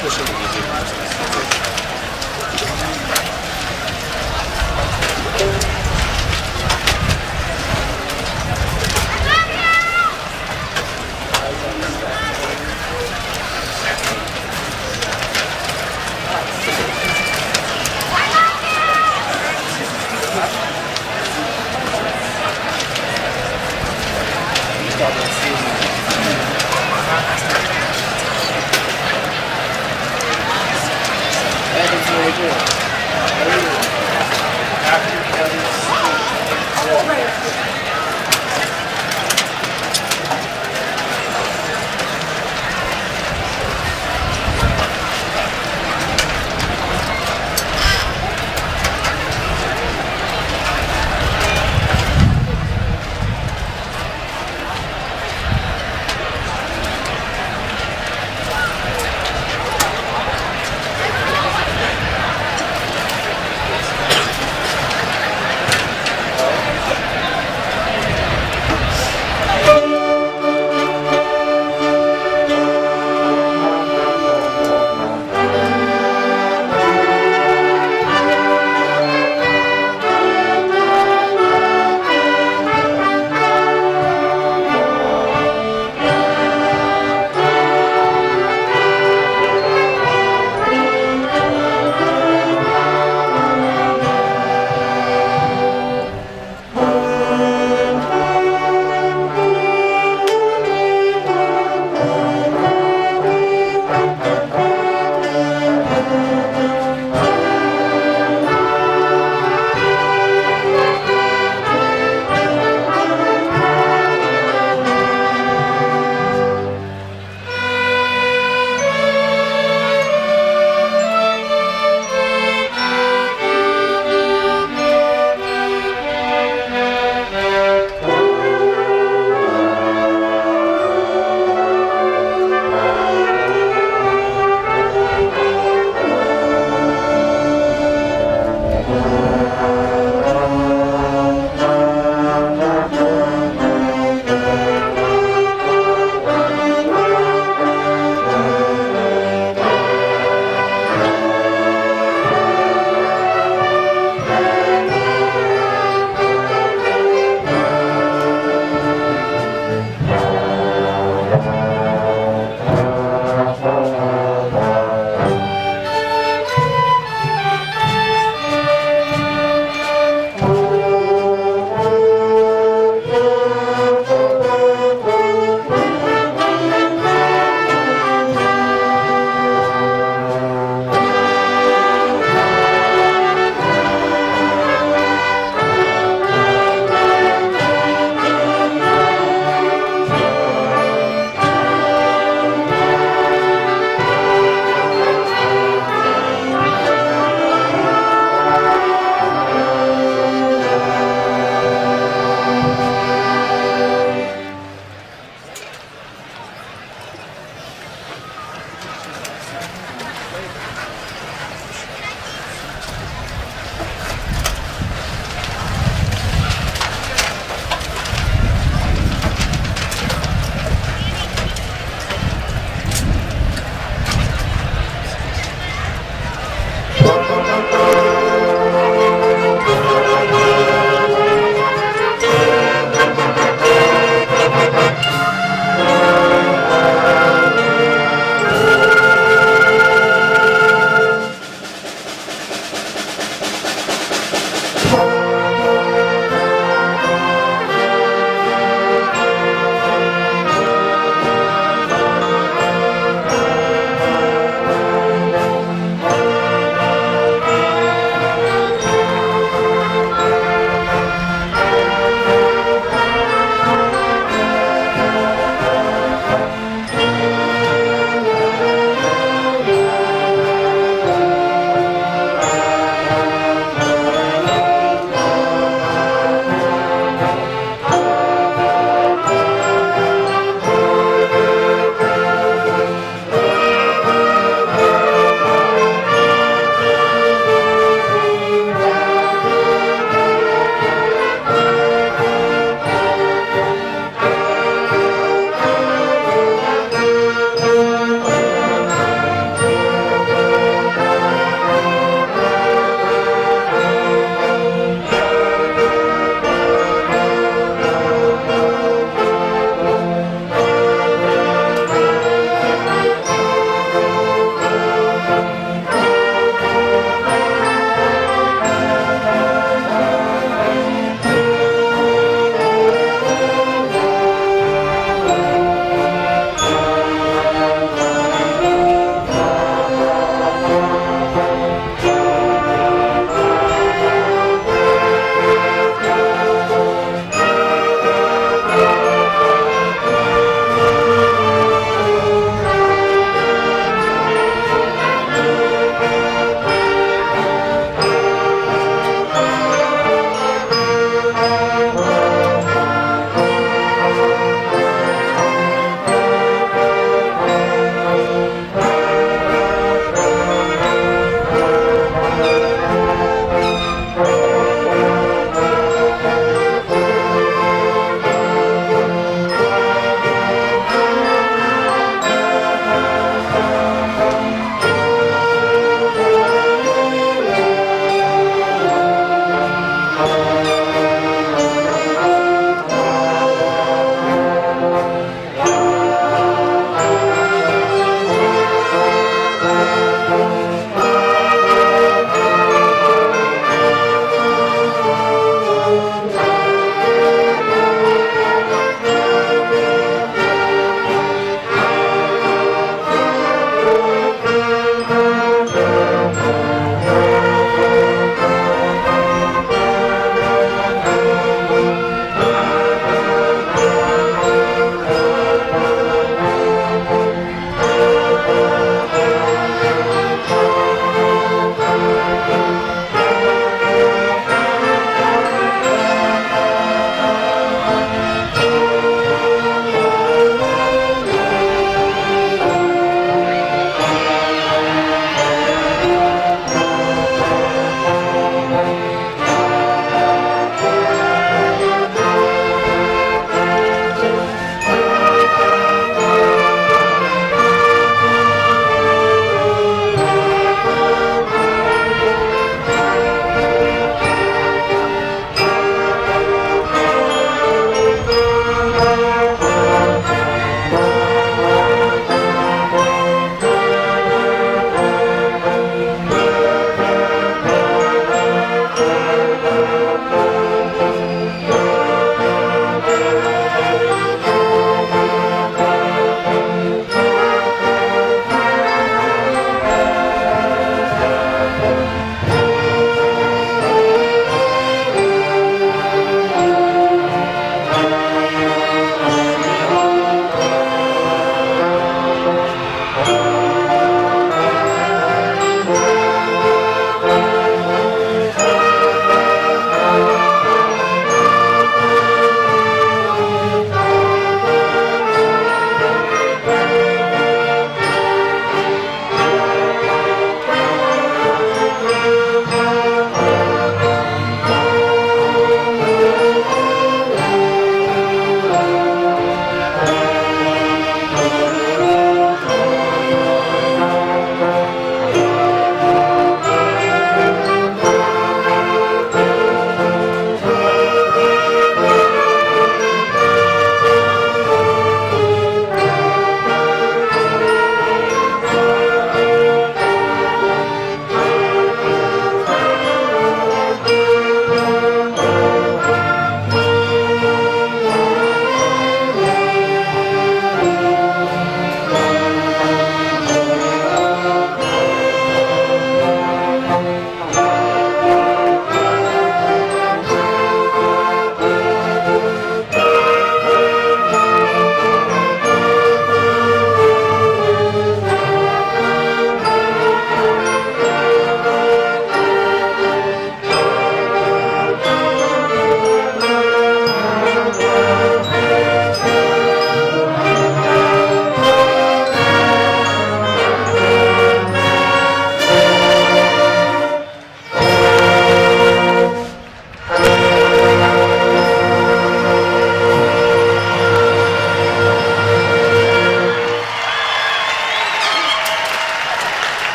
pushing the easy ones.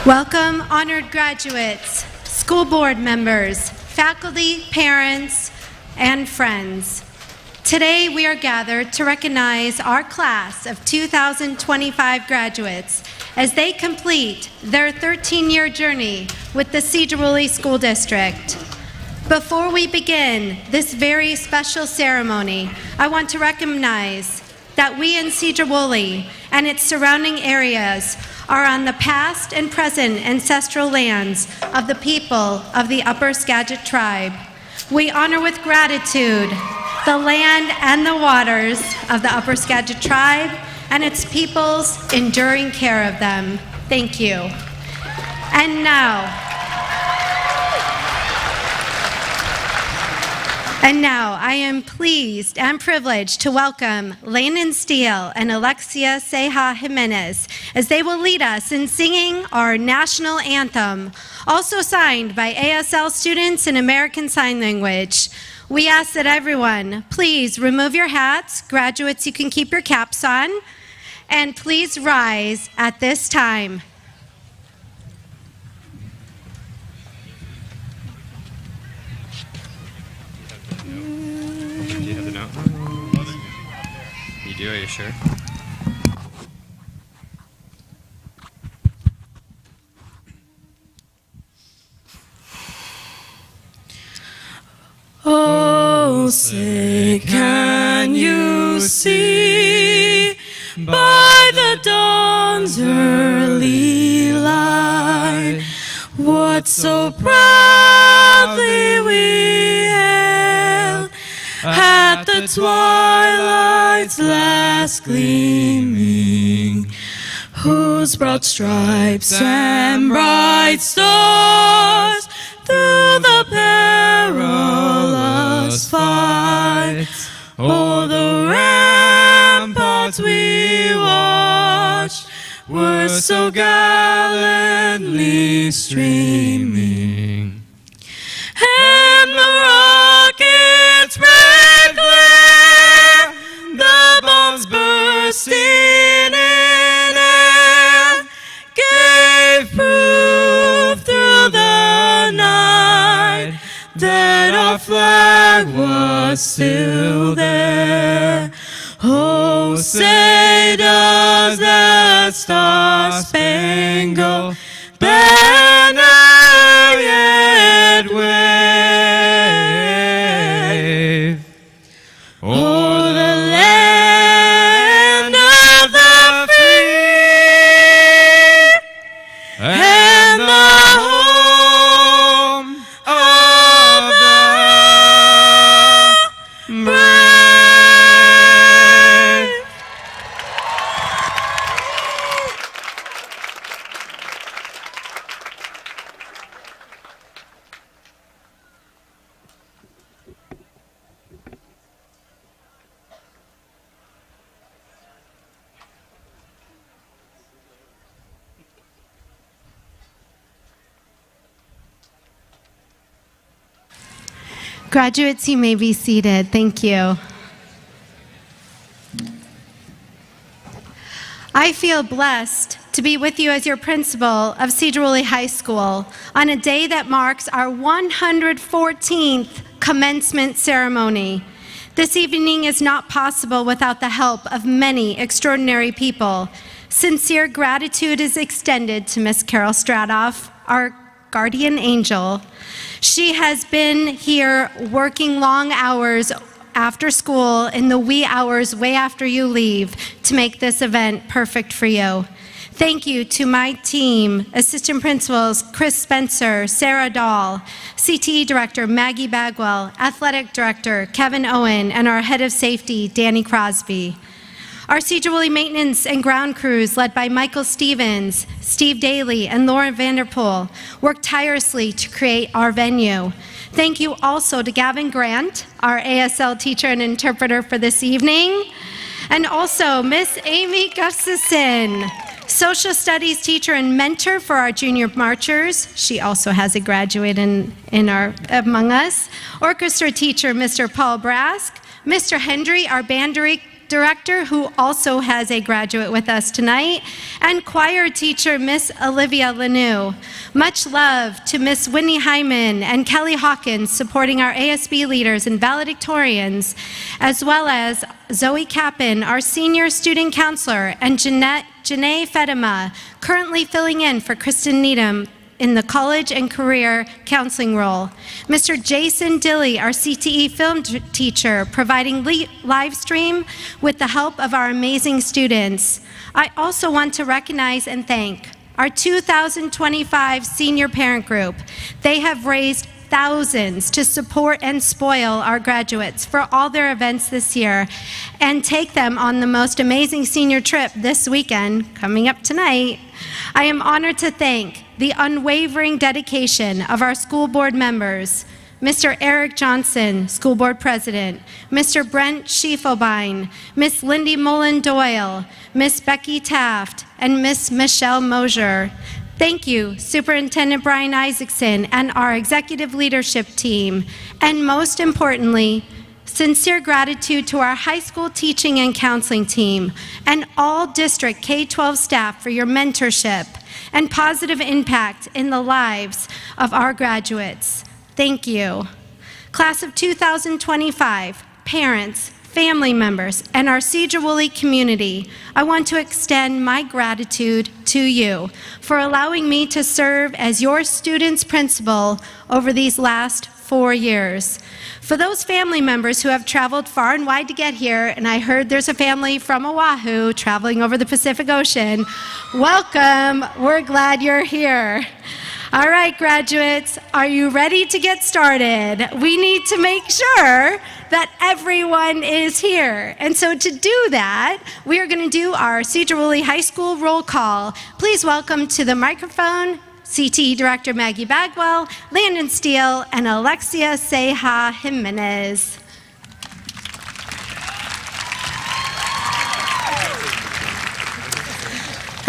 Welcome, honored graduates, school board members, faculty, parents, and friends. Today we are gathered to recognize our class of 2025 graduates as they complete their 13-year journey with the Sedro-Woolley School District. Before we begin this very special ceremony, I want to recognize that we in Sedro-Woolley and its surrounding areas are on the past and present ancestral lands of the people of the Upper Skagit tribe. We honor with gratitude the land and the waters of the Upper Skagit tribe and its people's enduring care of them. Thank you. And now I am pleased and privileged to welcome Landon Steele and Alexia Ceja Jimenez as they will lead us in singing our national anthem, also signed by ASL students in American Sign Language. We ask that everyone please remove your hats. Graduates, you can keep your caps on. And please rise at this time. You do, are you sure? Oh, say, can you see by the dawn's early light what so proudly we hailed at the twilight's last gleaming, whose broad stripes and bright stars through the perilous fights o'er the ramparts we watched were so gallantly streaming, and the rockets' red glare, the bombs bursting in air, gave proof through the night that our flag was still there. Oh, say does that star-spangled banner yet wave o'er the land of the free and the home of the brave? Graduates, you may be seated. Thank you. I feel blessed to be with you as your principal of Sedro-Woolley High School on a day that marks our 114th commencement ceremony. This evening is not possible without the help of many extraordinary people. Sincere gratitude is extended to Miss Carol Stradoff, our guardian angel. She has been here working long hours after school in the wee hours way after you leave to make this event perfect for you. Thank you to my team, assistant principals Chris Spencer, Sarah Dahl, CTE director Maggie Bagwell, athletic director Kevin Owen, and our head of safety, Danny Crosby. Our Sedro-Woolley maintenance and ground crews, led by Michael Stevens, Steve Daly, and Lauren Vanderpool, worked tirelessly to create our venue. Thank you also to Gavin Grant, our ASL teacher and interpreter for this evening, and also Miss Amy Gustafson, social studies teacher and mentor for our junior marchers. She also has a graduate among us. Orchestra teacher, Mr. Paul Brask, Mr. Hendry, our band director, who also has a graduate with us tonight, and choir teacher, Miss Olivia Lanou. Much love to Miss Whitney Hyman and Kelly Hawkins, supporting our ASB leaders and valedictorians, as well as Zoe Kappen, our senior student counselor, and Janae Fedema, currently filling in for Kristen Needham in the college and career counseling role. Mr. Jason Dilley, our CTE film teacher, providing live stream with the help of our amazing students. I also want to recognize and thank our 2025 senior parent group. They have raised thousands to support and spoil our graduates for all their events this year and take them on the most amazing senior trip this weekend, coming up tonight. I am honored to thank the unwavering dedication of our school board members, Mr. Eric Johnson, School Board President, Mr. Brent Schiefelbein, Miss Lindy Mullen Doyle, Miss Becky Taft, and Miss Michelle Mosier. Thank you, Superintendent Brian Isaacson and our executive leadership team. And most importantly, sincere gratitude to our high school teaching and counseling team and all district K-12 staff for your mentorship and positive impact in the lives of our graduates. Thank you. Class of 2025, parents, family members, and our Sedro-Woolley community, I want to extend my gratitude to you for allowing me to serve as your student's principal over these last 4 years. For those family members who have traveled far and wide to get here, and I heard there's a family from Oahu traveling over the Pacific Ocean, welcome. We're glad you're here. All right, graduates, are you ready to get started? We need to make sure that everyone is here. And so to do that, we are going to do our Sedro-Woolley High School roll call. Please welcome to the microphone CTE Director Maggie Bagwell, Landon Steele, and Alexia Ceja Jimenez.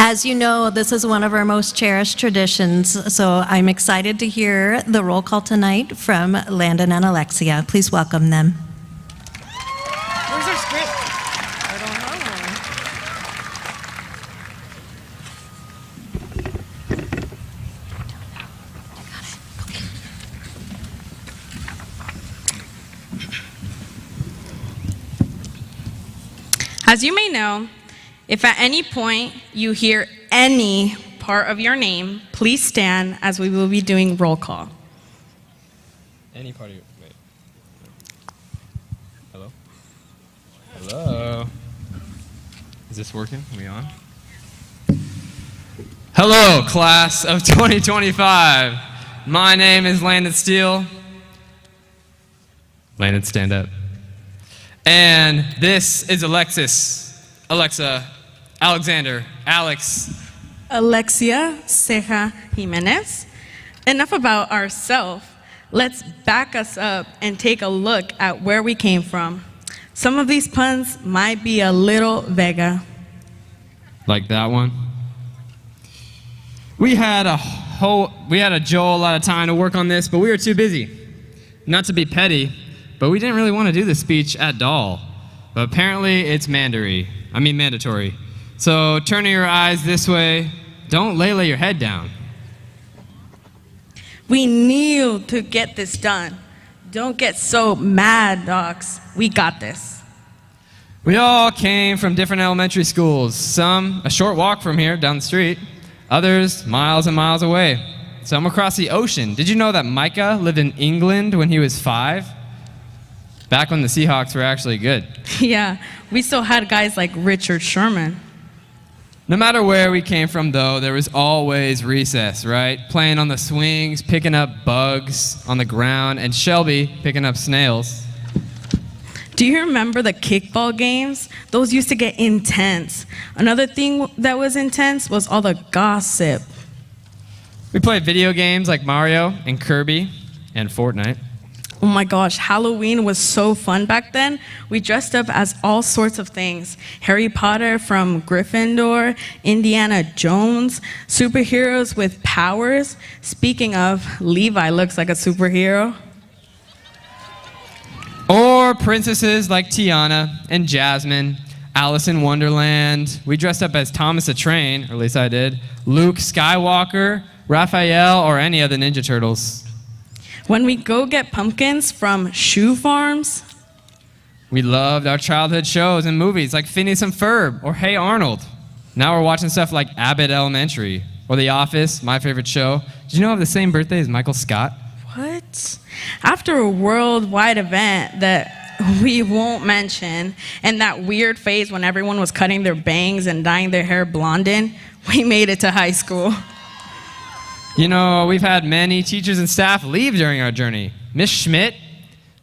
As you know, this is one of our most cherished traditions, so I'm excited to hear the roll call tonight from Landon and Alexia. Please welcome them. Where's our script? I don't know. As you may know, if at any point you hear any part of your name, please stand as we will be doing roll call. Any part of your... Wait. Hello? Hello? Is this working? Are we on? Hello, class of 2025. My name is Landon Steele. Landon, stand up. And this is Alexa, Alexander, Alex. Alexia Ceja Jimenez. Enough about ourselves. Let's back us up and take a look at where we came from. Some of these puns might be a little Vega. Like that one? We had a Joel a lot of time to work on this, but we were too busy. Not to be petty, but we didn't really want to do the speech at all. But apparently it's mandatory. So turn your eyes this way. Don't lay your head down. We kneel to get this done. Don't get so mad, docs. We got this. We all came from different elementary schools. Some a short walk from here down the street. Others miles and miles away. Some across the ocean. Did you know that Micah lived in England when he was 5? Back when the Seahawks were actually good. Yeah, we still had guys like Richard Sherman. No matter where we came from, though, there was always recess, right? Playing on the swings, picking up bugs on the ground, and Shelby picking up snails. Do you remember the kickball games? Those used to get intense. Another thing that was intense was all the gossip. We played video games like Mario and Kirby and Fortnite. Oh my gosh, Halloween was so fun back then. We dressed up as all sorts of things. Harry Potter from Gryffindor, Indiana Jones, superheroes with powers. Speaking of, Levi looks like a superhero. Or princesses like Tiana and Jasmine. Alice in Wonderland. We dressed up as Thomas the Train, or at least I did, Luke Skywalker, Raphael, or any of the Ninja Turtles. When we go get pumpkins from shoe farms, We loved our childhood shows and movies like Phineas and Ferb or Hey Arnold. Now we're watching stuff like Abbott Elementary or The Office, my favorite show. Did you know I have the same birthday as Michael Scott? what? After a worldwide event that we won't mention, and that weird phase when everyone was cutting their bangs and dyeing their hair blonde in, we made it to high school. You know, we've had many teachers and staff leave during our journey. Miss Schmidt,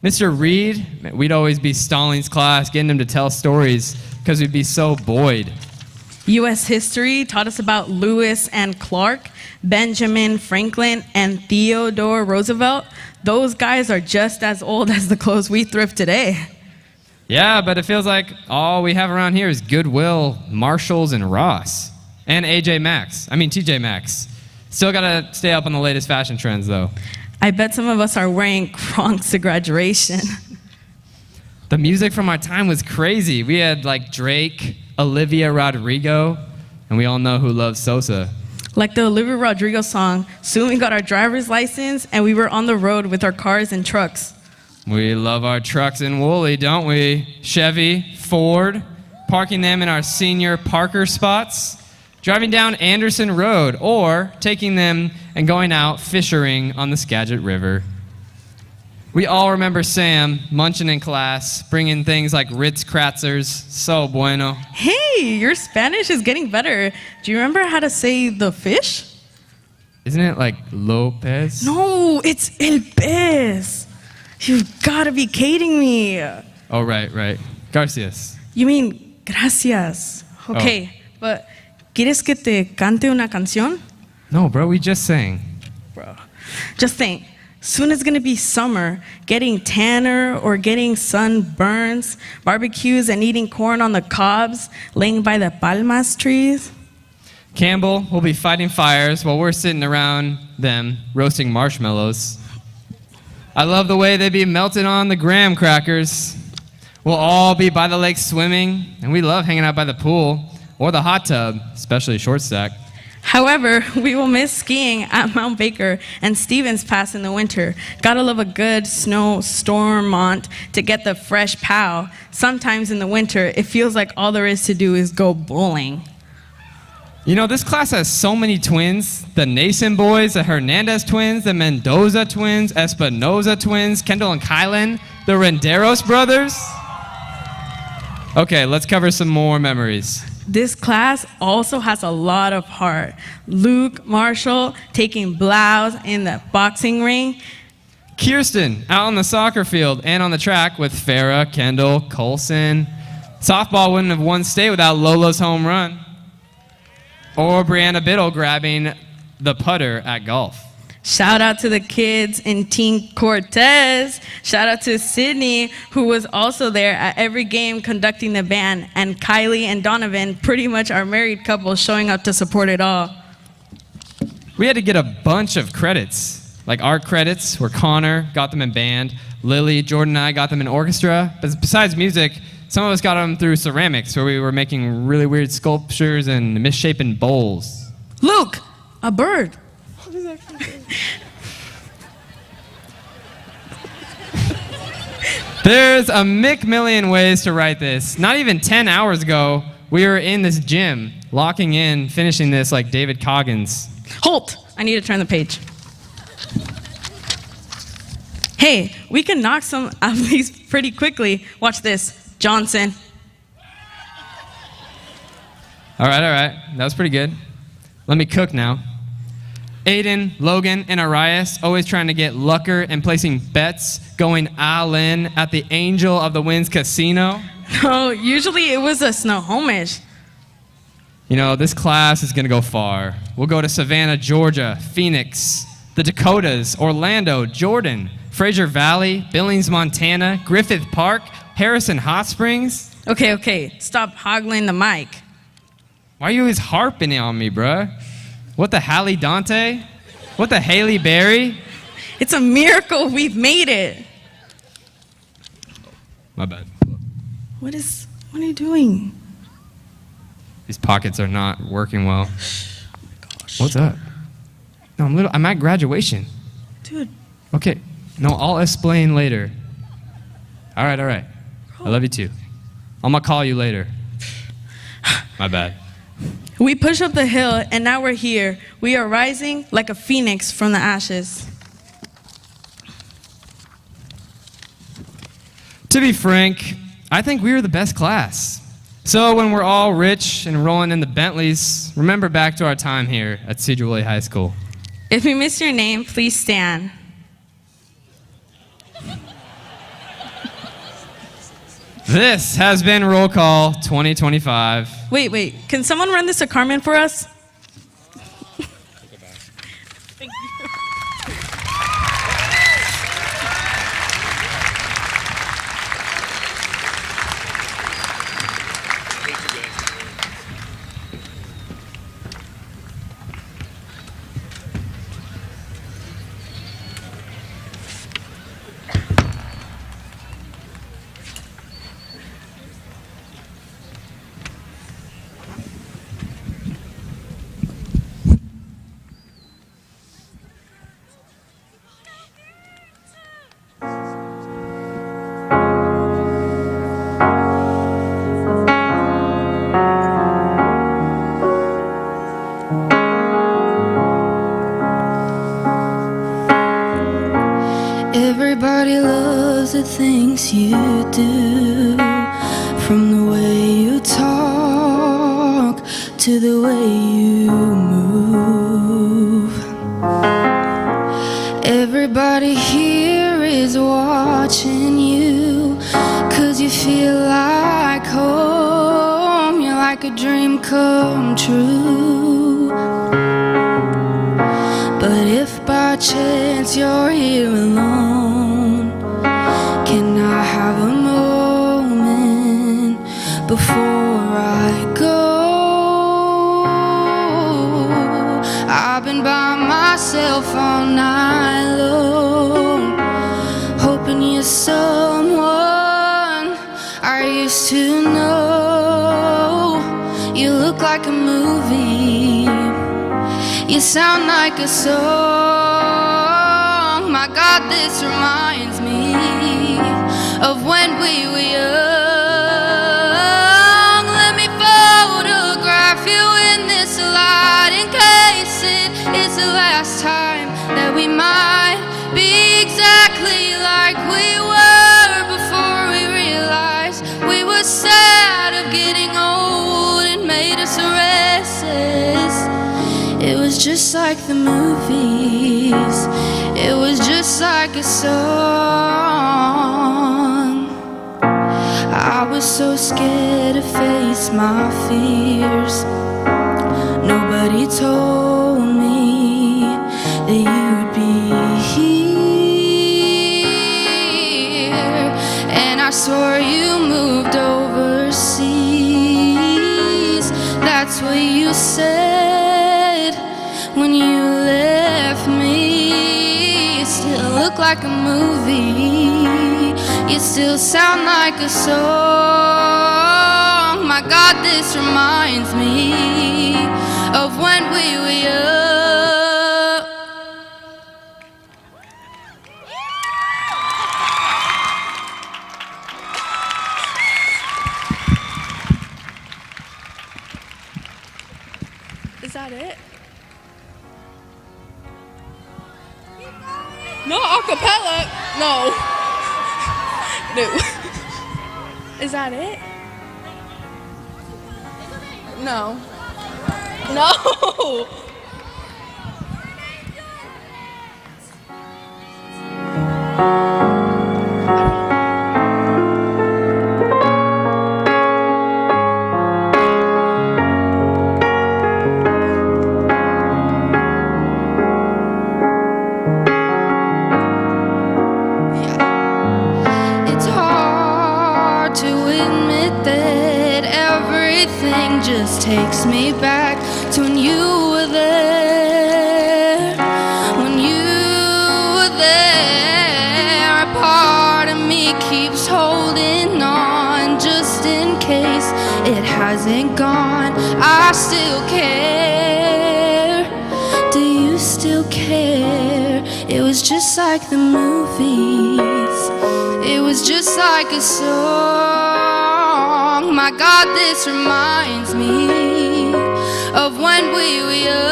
Mr. Reed, we'd always be Stallings' class, getting him to tell stories because we'd be so buoyed. U.S. history taught us about Lewis and Clark, Benjamin Franklin, and Theodore Roosevelt. Those guys are just as old as the clothes we thrift today. Yeah, but it feels like all we have around here is Goodwill, Marshalls, and Ross. And TJ Maxx. Still gotta stay up on the latest fashion trends, though. I bet some of us are wearing Kronks to graduation. The music from our time was crazy. We had like Drake, Olivia Rodrigo, and we all know who loves Sosa. Like the Olivia Rodrigo song, soon we got our driver's license and we were on the road with our cars and trucks. We love our trucks in Woolley, don't we? Chevy, Ford, parking them in our senior Parker spots, driving down Anderson Road, or taking them and going out fishing on the Skagit River. We all remember Sam munching in class, bringing things like Ritz Kratzers, so bueno. Hey, your Spanish is getting better. Do you remember how to say the fish? Isn't it like Lopez? No, it's el pez. You've got to be kidding me. Oh, right. Garcias. You mean gracias. Okay, but ¿quieres que te cante una canción? No, bro, we just sang. Bro, just think. Soon it's gonna be summer, getting tanner or getting sunburns, barbecues and eating corn on the cobs, laying by the palmas trees. Campbell will be fighting fires while we're sitting around them roasting marshmallows. I love the way they be melted on the graham crackers. We'll all be by the lake swimming, and we love hanging out by the pool or the hot tub, especially short stack. However, we will miss skiing at Mount Baker and Stevens Pass in the winter. Gotta love a good snow stormont to get the fresh pow. Sometimes in the winter, it feels like all there is to do is go bowling. You know, this class has so many twins. The Nason boys, the Hernandez twins, the Mendoza twins, Espinoza twins, Kendall and Kylan, the Renderos brothers. Okay, let's cover some more memories. This class also has a lot of heart. Luke Marshall taking blows in the boxing ring. Kirsten out on the soccer field and on the track with Farah, Kendall, Colson. Softball wouldn't have won state without Lola's home run. Or Brianna Biddle grabbing the putter at golf. Shout out to the kids in Team Cortez. Shout out to Sydney, who was also there at every game conducting the band. And Kylie and Donovan, pretty much our married couple, showing up to support it all. We had to get a bunch of credits. Like art credits, where Connor got them in band. Lily, Jordan, and I got them in orchestra. But besides music, some of us got them through ceramics, where we were making really weird sculptures and misshapen bowls. Luke, a bird. There's a million ways to write this. Not even 10 hours ago, we were in this gym, locking in, finishing this like David Coggins. Halt! I need to turn the page. Hey, we can knock some of these pretty quickly. Watch this. Johnson. All right. That was pretty good. Let me cook now. Aiden, Logan, and Arias always trying to get lucker and placing bets, going all-in at the Angel of the Winds Casino. No, usually it was a Snohomish. You know, this class is going to go far. We'll go to Savannah, Georgia, Phoenix, the Dakotas, Orlando, Jordan, Fraser Valley, Billings, Montana, Griffith Park, Harrison Hot Springs. Okay, stop hoggling the mic. Why are you always harping on me, bruh? What the Hallie Dante? What the Haley Berry? It's a miracle we've made it. My bad. What is What are you doing? These pockets are not working well. Oh my gosh. What's up? No, I'm at graduation. Dude. Okay. No, I'll explain later. All right. I love you too. I'm gonna call you later. My bad. We pushed up the hill, and now we're here. We are rising like a phoenix from the ashes. To be frank, I think we were the best class. So when we're all rich and rolling in the Bentleys, remember back to our time here at Sedro-Woolley High School. If we miss your name, please stand. This has been Roll Call 2025. Wait. Can someone run this to Carmen for us? Thank you. Everybody loves the things you do, from the way you talk to the way you move. Everybody here is watching you, 'cause you feel like home. You're like a dream come true. But if by chance you're here alone, can I have a moment before I go? I've been by myself all night long, hoping you're someone I used to know. You look like a movie, you sound like a song. My God, this reminds me of when we were young. Let me photograph you in this light, in case it is the last time that we might be exactly like we were before we realized we were sad of getting old and made us restless. It was just like the movies, it was just like a song. I was so scared to face my fears. Nobody told me that you'd be here. And I swore you moved overseas. That's what you said when you left me. You still look like a movie, you still sound like a song. My God, this reminds me of when we were young. Is that it? No, acapella. No. No. Is that it? No. No. Just takes me back to when you were there. When you were there, a part of me keeps holding on just in case. isn't gone, I still care. Do you still care? It was just like the movies. It was just like a song. My God, this reminds me of when we were young.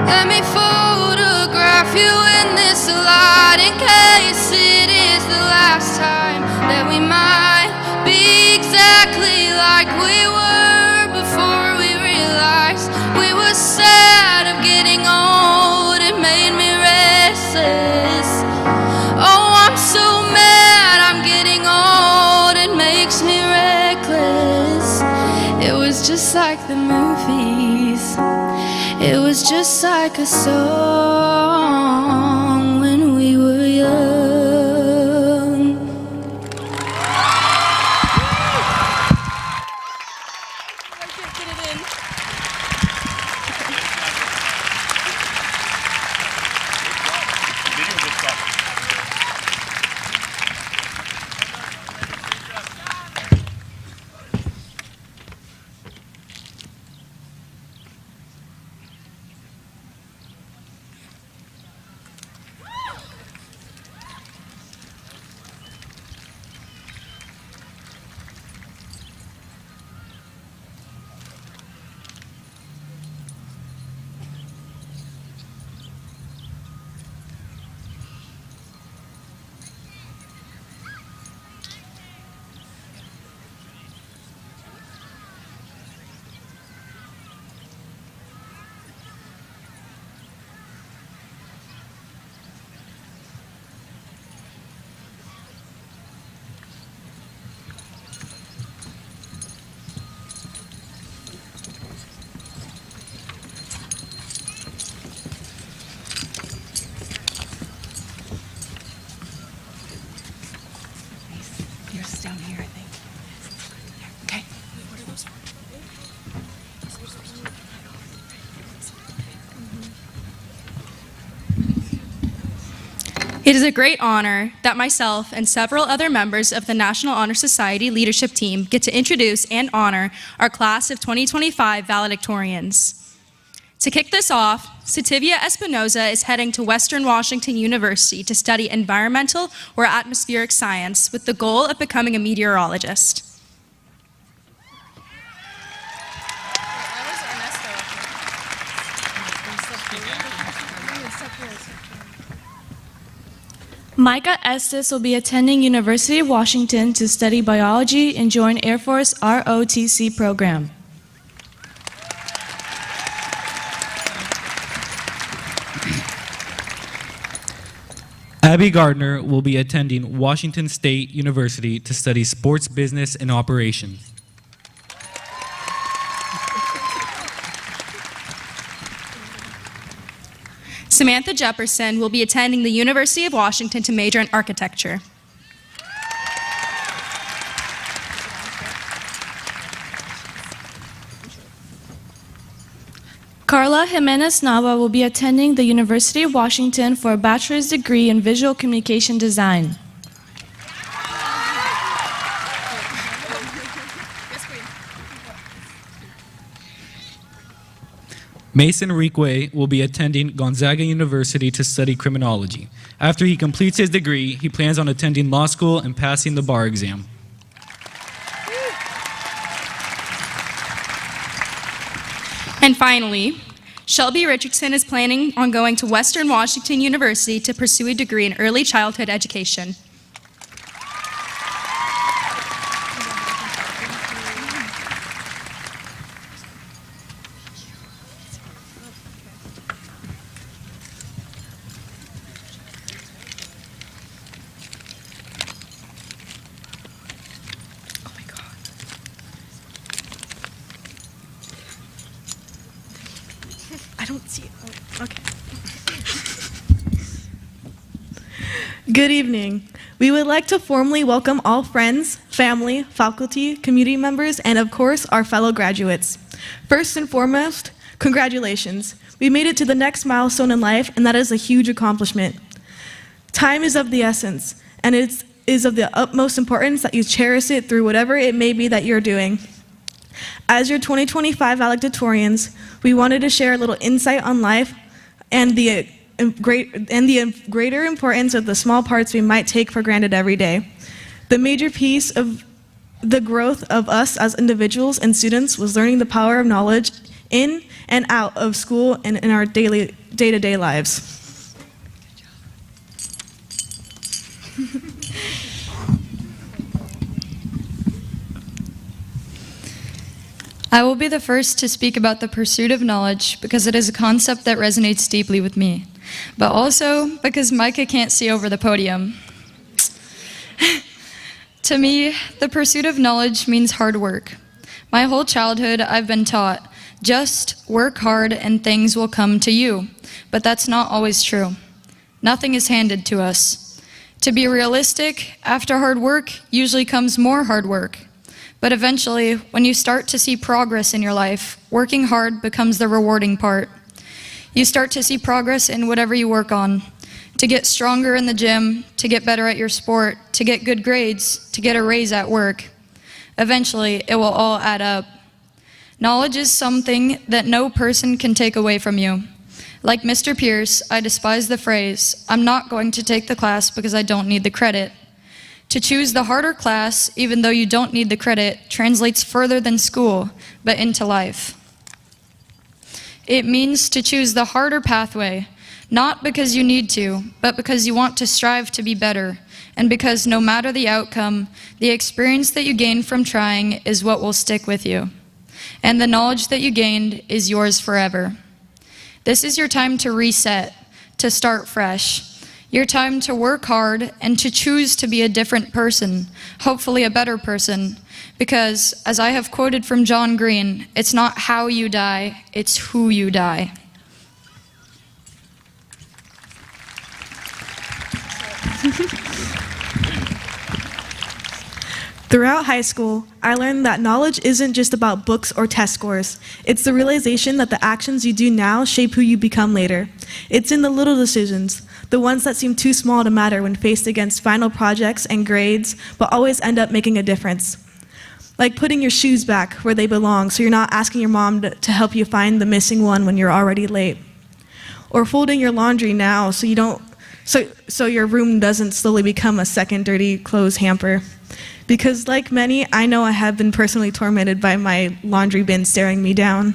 Let me photograph you in this light in case it is the last time that we might be exactly like we were before we realized we were sad of getting old. It made me restless. Oh, I'm so mad I'm getting old. It makes me reckless. It was just like the movies. It was just like a song when we were young. It is a great honor that myself and several other members of the National Honor Society leadership team get to introduce and honor our class of 2025 valedictorians. To kick this off, Sativia Espinoza is heading to Western Washington University to study environmental or atmospheric science with the goal of becoming a meteorologist. Micah Estes will be attending University of Washington to study biology and join Air Force ROTC program. Abby Gardner will be attending Washington State University to study sports business and operations. Samantha Jefferson will be attending the University of Washington to major in architecture. Carla Jimenez Nava will be attending the University of Washington for a bachelor's degree in visual communication design. Mason Reekwe will be attending Gonzaga University to study criminology. After he completes his degree, he plans on attending law school and passing the bar exam. And finally, Shelby Richardson is planning on going to Western Washington University to pursue a degree in early childhood education. I don't see it. Oh, okay. Good evening. We would like to formally welcome all friends, family, faculty, community members, and of course, our fellow graduates. First and foremost, congratulations. We made it to the next milestone in life, and that is a huge accomplishment. Time is of the essence, and it is of the utmost importance that you cherish it through whatever it may be that you're doing. As your 2025 valedictorians, we wanted to share a little insight on life and the greater importance of the small parts we might take for granted every day. The major piece of the growth of us as individuals and students was learning the power of knowledge in and out of school and in our day-to-day lives. I will be the first to speak about the pursuit of knowledge because it is a concept that resonates deeply with me, but also because Micah can't see over the podium. To me, the pursuit of knowledge means hard work. My whole childhood, I've been taught, just work hard and things will come to you, but that's not always true. Nothing is handed to us. To be realistic, after hard work usually comes more hard work. But eventually, when you start to see progress in your life, working hard becomes the rewarding part. You start to see progress in whatever you work on. To get stronger in the gym, to get better at your sport, to get good grades, to get a raise at work. Eventually, it will all add up. Knowledge is something that no person can take away from you. Like Mr. Pierce, I despise the phrase, "I'm not going to take the class because I don't need the credit." To choose the harder class, even though you don't need the credit, translates further than school, but into life. It means to choose the harder pathway, not because you need to, but because you want to strive to be better, and because no matter the outcome, the experience that you gain from trying is what will stick with you. And the knowledge that you gained is yours forever. This is your time to reset, to start fresh. Your time to work hard and to choose to be a different person, hopefully a better person. Because, as I have quoted from John Green, it's not how you die, it's who you die. Throughout high school, I learned that knowledge isn't just about books or test scores. It's the realization that the actions you do now shape who you become later. It's in the little decisions, the ones that seem too small to matter when faced against final projects and grades, but always end up making a difference. Like putting your shoes back where they belong so you're not asking your mom to help you find the missing one when you're already late. Or folding your laundry now so your room doesn't slowly become a second dirty clothes hamper. Because like many, I know I have been personally tormented by my laundry bin staring me down.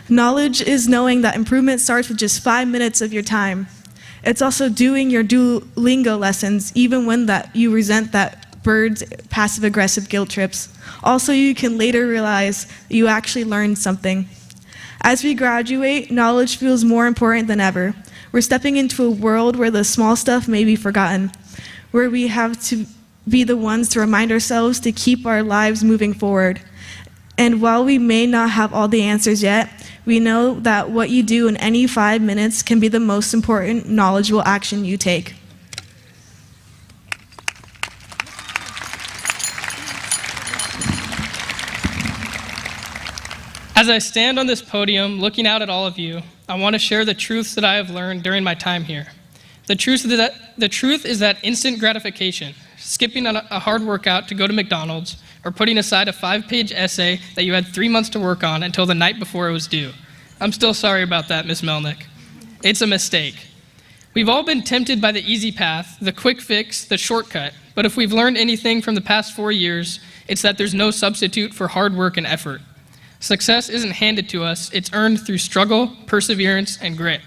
Knowledge is knowing that improvement starts with just 5 minutes of your time. It's also doing your Duolingo lessons even when you resent that bird's passive-aggressive guilt trips. Also, you can later realize that you actually learned something. As we graduate, knowledge feels more important than ever. We're stepping into a world where the small stuff may be forgotten, where we have to be the ones to remind ourselves to keep our lives moving forward. And while we may not have all the answers yet, we know that what you do in any 5 minutes can be the most important knowledgeable action you take. As I stand on this podium looking out at all of you, I want to share the truths that I have learned during my time here. The truth is that instant gratification, skipping a hard workout to go to McDonald's, or putting aside a 5-page essay that you had 3 months to work on until the night before it was due. I'm still sorry about that, Ms. Melnick. It's a mistake. We've all been tempted by the easy path, the quick fix, the shortcut, but if we've learned anything from the past 4 years, it's that there's no substitute for hard work and effort. Success isn't handed to us, it's earned through struggle, perseverance, and grit.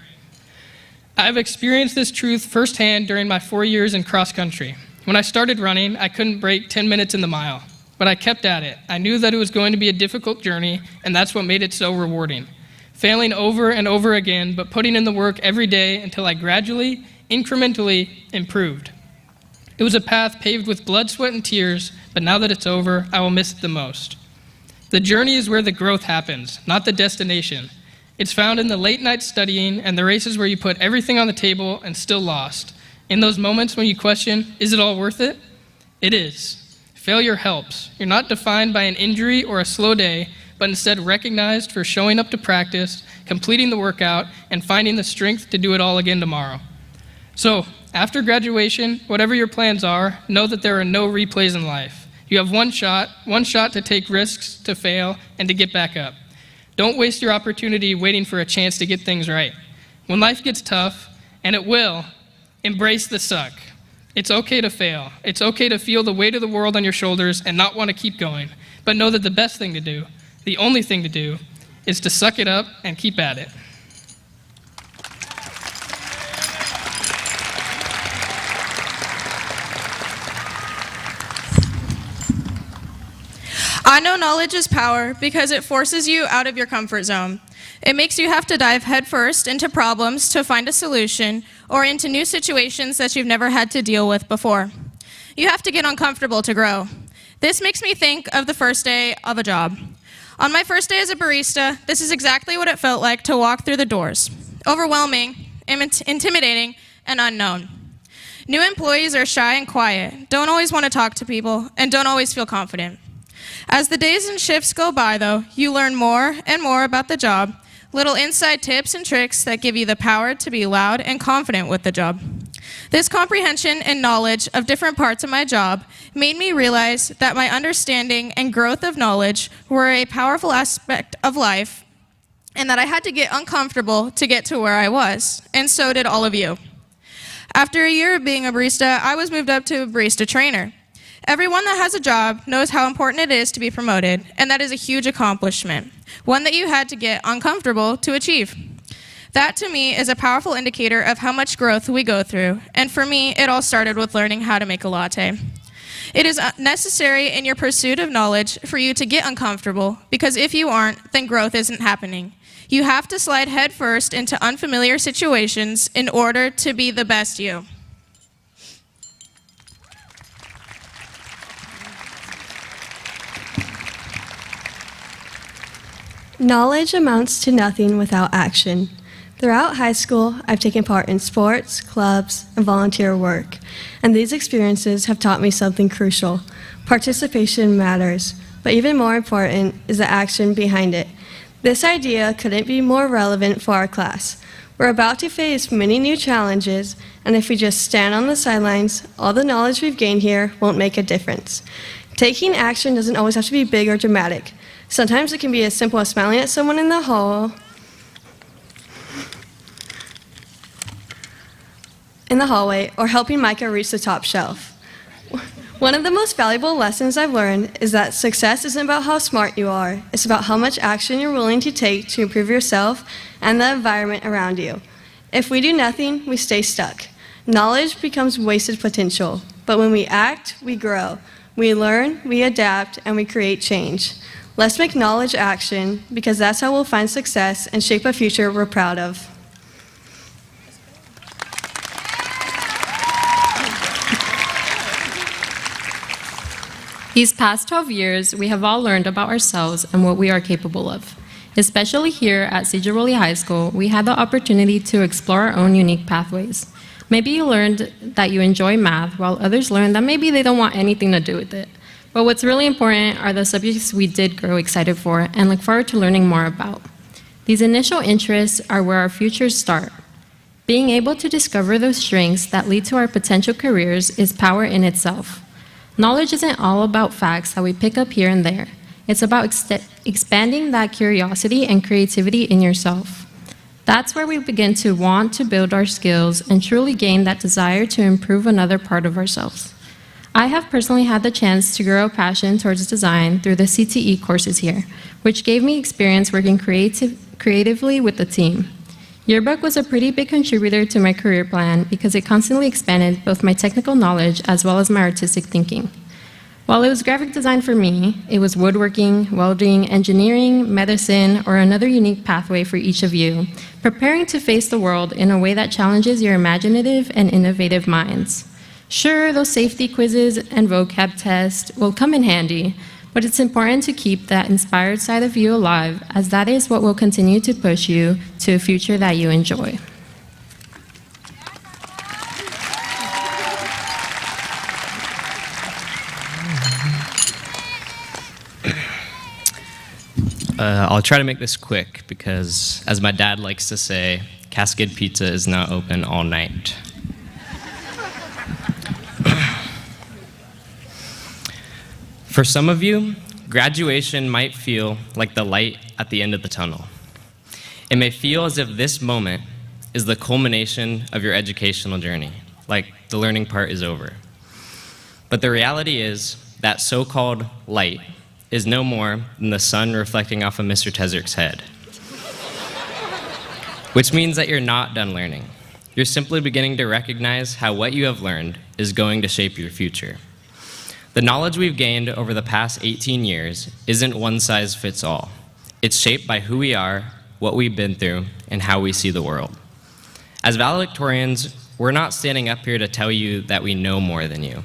I've experienced this truth firsthand during my 4 years in cross country. When I started running, I couldn't break 10 minutes in the mile, but I kept at it. I knew that it was going to be a difficult journey, and that's what made it so rewarding. Failing over and over again, but putting in the work every day until I gradually, incrementally improved. It was a path paved with blood, sweat, and tears, but now that it's over, I will miss it the most. The journey is where the growth happens, not the destination. It's found in the late night studying and the races where you put everything on the table and still lost. In those moments when you question, is it all worth it? It is. Failure helps. You're not defined by an injury or a slow day, but instead recognized for showing up to practice, completing the workout, and finding the strength to do it all again tomorrow. So, after graduation, whatever your plans are, know that there are no replays in life. You have one shot to take risks, to fail, and to get back up. Don't waste your opportunity waiting for a chance to get things right. When life gets tough, and it will, embrace the suck. It's okay to fail. It's okay to feel the weight of the world on your shoulders and not want to keep going. But know that the best thing to do, the only thing to do, is to suck it up and keep at it. I know knowledge is power because it forces you out of your comfort zone. It makes you have to dive headfirst into problems to find a solution or into new situations that you've never had to deal with before. You have to get uncomfortable to grow. This makes me think of the first day of a job. On my first day as a barista, this is exactly what it felt like to walk through the doors. Overwhelming, intimidating, and unknown. New employees are shy and quiet, don't always want to talk to people, and don't always feel confident. As the days and shifts go by, though, you learn more and more about the job, little inside tips and tricks that give you the power to be loud and confident with the job. This comprehension and knowledge of different parts of my job made me realize that my understanding and growth of knowledge were a powerful aspect of life, and that I had to get uncomfortable to get to where I was, and so did all of you. After a year of being a barista, I was moved up to a barista trainer. Everyone that has a job knows how important it is to be promoted, and that is a huge accomplishment, one that you had to get uncomfortable to achieve. That, to me, is a powerful indicator of how much growth we go through, and for me, it all started with learning how to make a latte. It is necessary in your pursuit of knowledge for you to get uncomfortable, because if you aren't, then growth isn't happening. You have to slide headfirst into unfamiliar situations in order to be the best you. Knowledge amounts to nothing without action. Throughout high school, I've taken part in sports, clubs, and volunteer work, and these experiences have taught me something crucial. Participation matters, but even more important is the action behind it. This idea couldn't be more relevant for our class. We're about to face many new challenges, and if we just stand on the sidelines, all the knowledge we've gained here won't make a difference. Taking action doesn't always have to be big or dramatic. Sometimes it can be as simple as smiling at someone in the hallway, or helping Micah reach the top shelf. One of the most valuable lessons I've learned is that success isn't about how smart you are, it's about how much action you're willing to take to improve yourself and the environment around you. If we do nothing, we stay stuck. Knowledge becomes wasted potential, but when we act, we grow. We learn, we adapt, and we create change. Let's make knowledge action, because that's how we'll find success and shape a future we're proud of. These past 12 years, we have all learned about ourselves and what we are capable of. Especially here at Sedro-Woolley High School, we had the opportunity to explore our own unique pathways. Maybe you learned that you enjoy math, while others learned that maybe they don't want anything to do with it. But what's really important are the subjects we did grow excited for and look forward to learning more about. These initial interests are where our futures start. Being able to discover those strengths that lead to our potential careers is power in itself. Knowledge isn't all about facts that we pick up here and there. It's about expanding that curiosity and creativity in yourself. That's where we begin to want to build our skills and truly gain that desire to improve another part of ourselves. I have personally had the chance to grow a passion towards design through the CTE courses here, which gave me experience working creatively with the team. Yearbook was a pretty big contributor to my career plan because it constantly expanded both my technical knowledge as well as my artistic thinking. While it was graphic design for me, it was woodworking, welding, engineering, medicine, or another unique pathway for each of you, preparing to face the world in a way that challenges your imaginative and innovative minds. Sure, those safety quizzes and vocab tests will come in handy, but it's important to keep that inspired side of you alive, as that is what will continue to push you to a future that you enjoy. I'll try to make this quick because, as my dad likes to say, Cascade Pizza is not open all night. For some of you, graduation might feel like the light at the end of the tunnel. It may feel as if this moment is the culmination of your educational journey, like the learning part is over. But the reality is that so-called light is no more than the sun reflecting off of Mr. Tezerk's head. Which means that you're not done learning. You're simply beginning to recognize how what you have learned is going to shape your future. The knowledge we've gained over the past 18 years isn't one size fits all. It's shaped by who we are, what we've been through, and how we see the world. As valedictorians, we're not standing up here to tell you that we know more than you,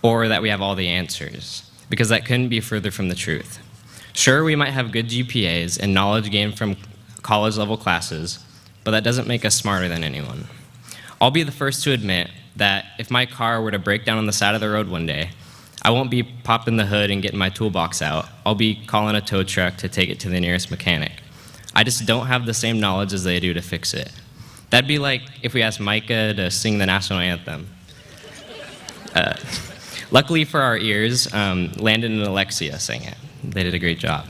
or that we have all the answers, because that couldn't be further from the truth. Sure, we might have good GPAs and knowledge gained from college-level classes, but that doesn't make us smarter than anyone. I'll be the first to admit that if my car were to break down on the side of the road one day, I won't be popping the hood and getting my toolbox out. I'll be calling a tow truck to take it to the nearest mechanic. I just don't have the same knowledge as they do to fix it. That'd be like if we asked Micah to sing the national anthem. Luckily for our ears, Landon and Alexia sang it. They did a great job.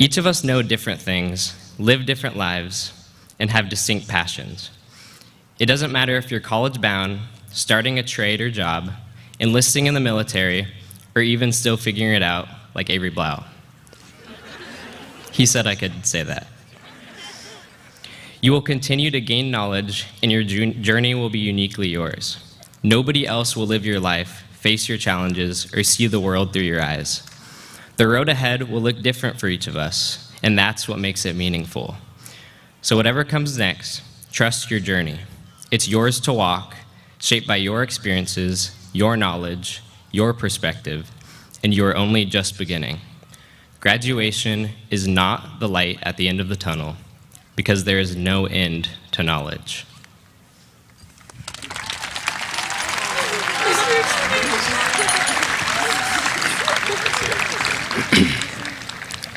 Each of us know different things, live different lives, and have distinct passions. It doesn't matter if you're college-bound, starting a trade or job, enlisting in the military, or even still figuring it out, like Avery Blau. He said I could say that. You will continue to gain knowledge, and your journey will be uniquely yours. Nobody else will live your life, face your challenges, or see the world through your eyes. The road ahead will look different for each of us, and that's what makes it meaningful. So whatever comes next, trust your journey. It's yours to walk, shaped by your experiences, your knowledge, your perspective, and you are only just beginning. Graduation is not the light at the end of the tunnel, because there is no end to knowledge.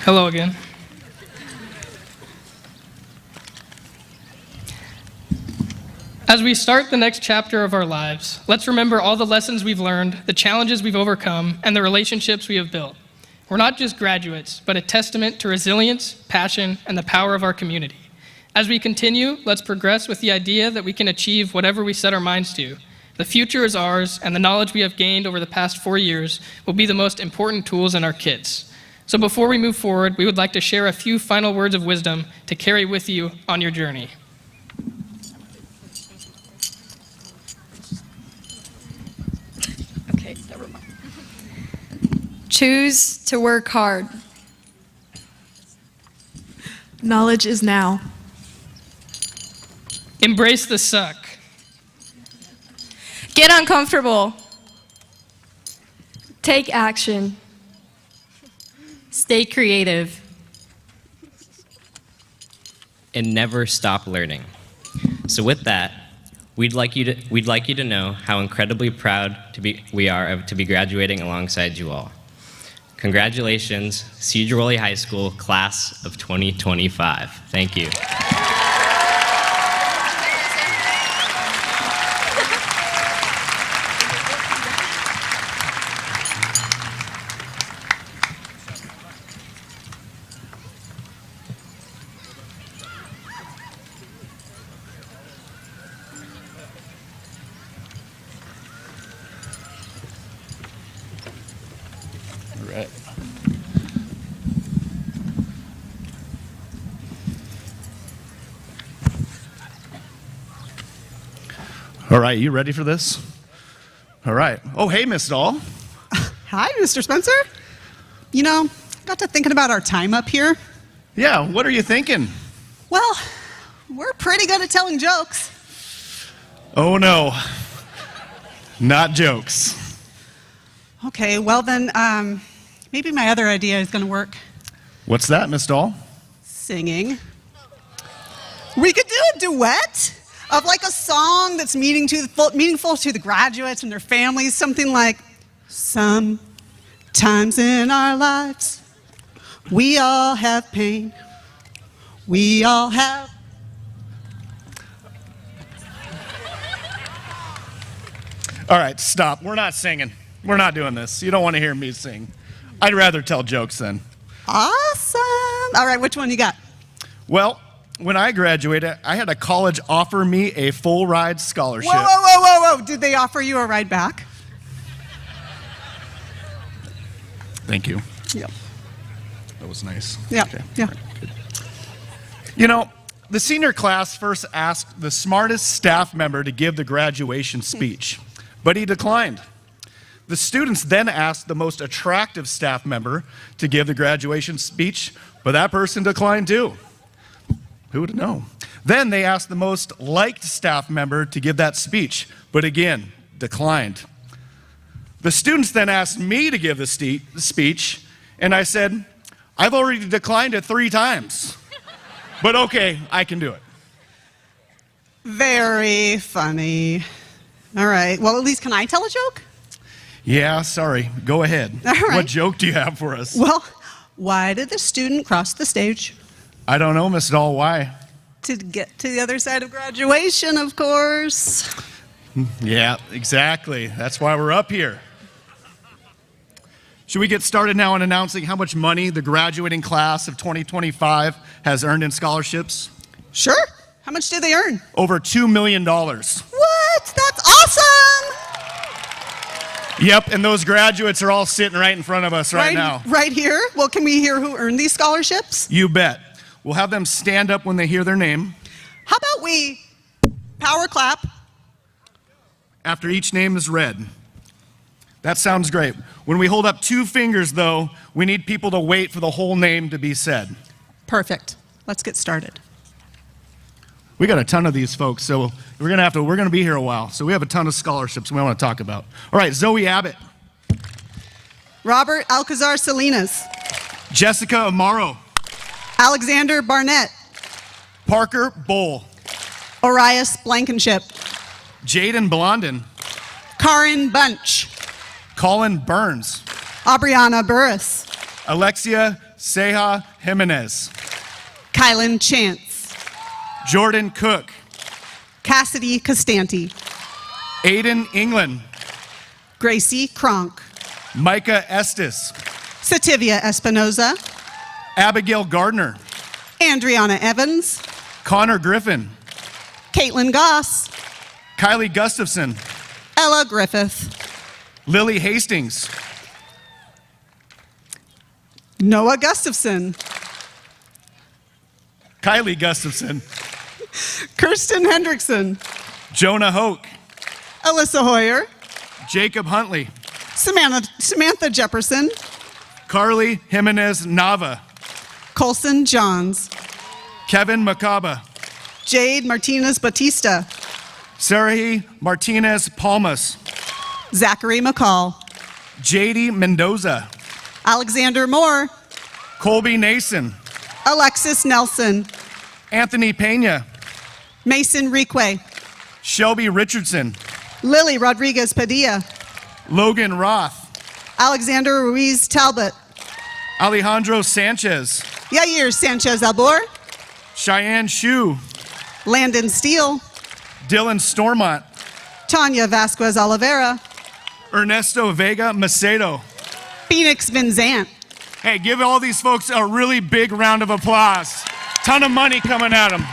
Hello again. As we start the next chapter of our lives, let's remember all the lessons we've learned, the challenges we've overcome, and the relationships we have built. We're not just graduates, but a testament to resilience, passion, and the power of our community. As we continue, let's progress with the idea that we can achieve whatever we set our minds to. The future is ours, and the knowledge we have gained over the past 4 years will be the most important tools in our kits. So before we move forward, we would like to share a few final words of wisdom to carry with you on your journey. Choose to work hard. Knowledge is now. Embrace the suck. Get uncomfortable. Take action. Stay creative. And never stop learning. So with that, we'd like you to know how incredibly proud we are to be graduating alongside you all. Congratulations, Sedro-Woolley High School, class of 2025. Thank you. All right, you ready for this? All right. Oh, hey, Miss Dahl. Hi, Mr. Spencer. You know, got to thinking about our time up here. Yeah, what are you thinking? Well, we're pretty good at telling jokes. Oh, no. Not jokes. Okay, well then, maybe my other idea is going to work. What's that, Miss Dahl? Singing. We could do a duet of like a song that's meaningful to the graduates and their families, something like, sometimes in our lives, We all have pain. We all have. All right, stop. We're not singing. We're not doing this. You don't want to hear me sing. I'd rather tell jokes then. Awesome. All right, which one you got? Well, when I graduated, I had a college offer me a full ride scholarship. Whoa, whoa, whoa, whoa, whoa. Did they offer you a ride back? Thank you. Yep. That was nice. Yeah. Okay. Yeah. Good. You know, the senior class first asked the smartest staff member to give the graduation speech, but he declined. The students then asked the most attractive staff member to give the graduation speech, but that person declined too. Who would know? Then they asked the most liked staff member to give that speech, but again, declined. The students then asked me to give the speech, and I said, I've already declined it 3 times. But okay, I can do it. Very funny. All right. Well, at least can I tell a joke? Yeah, sorry. Go ahead. All right. What joke do you have for us? Well, why did the student cross the stage? I don't know, Miss Doll. Why? To get to the other side of graduation, of course. Yeah, exactly. That's why we're up here. Should we get started now on announcing how much money the graduating class of 2025 has earned in scholarships? Sure. How much did they earn? Over $2 million. What? That's awesome! Yep, and those graduates are all sitting right in front of us right now. Right here? Well, can we hear who earned these scholarships? You bet. We'll have them stand up when they hear their name. How about we power clap? After each name is read. That sounds great. When we hold up 2 fingers, though, we need people to wait for the whole name to be said. Perfect. Let's get started. We got a ton of these folks, so we're gonna be here a while. So we have a ton of scholarships we want to talk about. All right, Zoe Abbott. Robert Alcazar Salinas. Jessica Amaro. Alexander Barnett. Parker Bull. Orias Blankenship. Jaden Blondin. Karin Bunch. Colin Burns. Aubriana Burris. Alexia Ceja Jimenez. Kylan Chance. Jordan Cook. Cassidy Costanti. Aiden England. Gracie Kronk. Micah Estes. Sativia Espinoza. Abigail Gardner. Andriana Evans. Connor Griffin. Caitlin Goss. Kylie Gustafson. Ella Griffith. Lily Hastings. Noah Gustafson. Kylie Gustafson. Kirsten Hendrickson. Jonah Hoke. Alyssa Hoyer. Jacob Huntley. Samantha Jefferson. Carly Jimenez Nava. Colson Johns. Kevin Macaba. Jade Martinez Batista. Sarahi Martinez Palmas. Zachary McCall. JD Mendoza. Alexander Moore. Colby Nason. Alexis Nelson. Anthony Pena. Mason Reque. Shelby Richardson. Lily Rodriguez Padilla. Logan Roth. Alexander Ruiz Talbot. Alejandro Sanchez. Yair Sanchez Albor. Cheyenne Shu. Landon Steele. Dylan Stormont. Tanya Vasquez Oliveira. Ernesto Vega Macedo. Phoenix Vinzant. Hey, give all these folks a really big round of applause. Ton of money coming at them.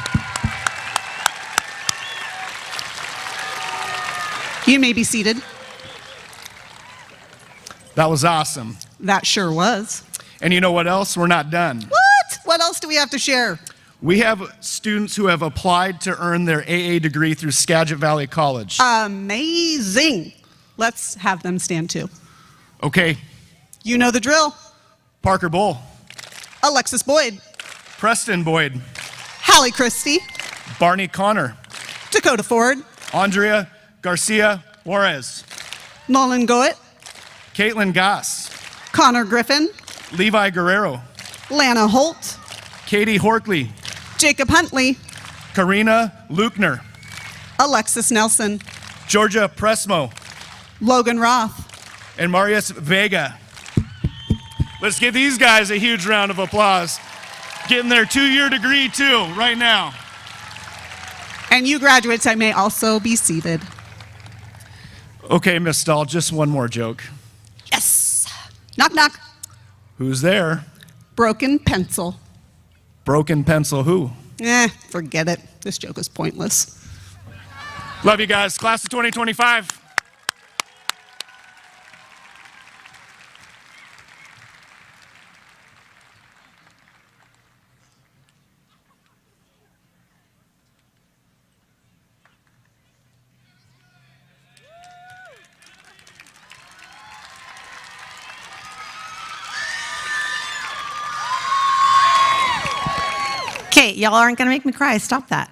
You may be seated. That was awesome. That sure was. And you know what else? We're not done. What? What else do we have to share? We have students who have applied to earn their AA degree through Skagit Valley College. Amazing. Let's have them stand too. Okay. You know the drill. Parker Bull. Alexis Boyd. Preston Boyd. Hallie Christie. Barney Connor. Dakota Ford. Andrea Garcia Juarez. Nolan Goet. Caitlin Goss. Connor Griffin. Levi Guerrero. Lana Holt. Katie Horkley. Jacob Huntley. Karina Luckner. Alexis Nelson. Georgia Presmo. Logan Roth. And Marius Vega. Let's give these guys a huge round of applause. Getting their 2-year degree too, right now. And you graduates, I may also be seated. Okay, Miss Stahl, just one more joke. Yes. Knock, knock. Who's there? Broken pencil. Broken pencil who? Forget it. This joke is pointless. Love you guys. Class of 2025. Okay, y'all aren't going to make me cry. Stop that.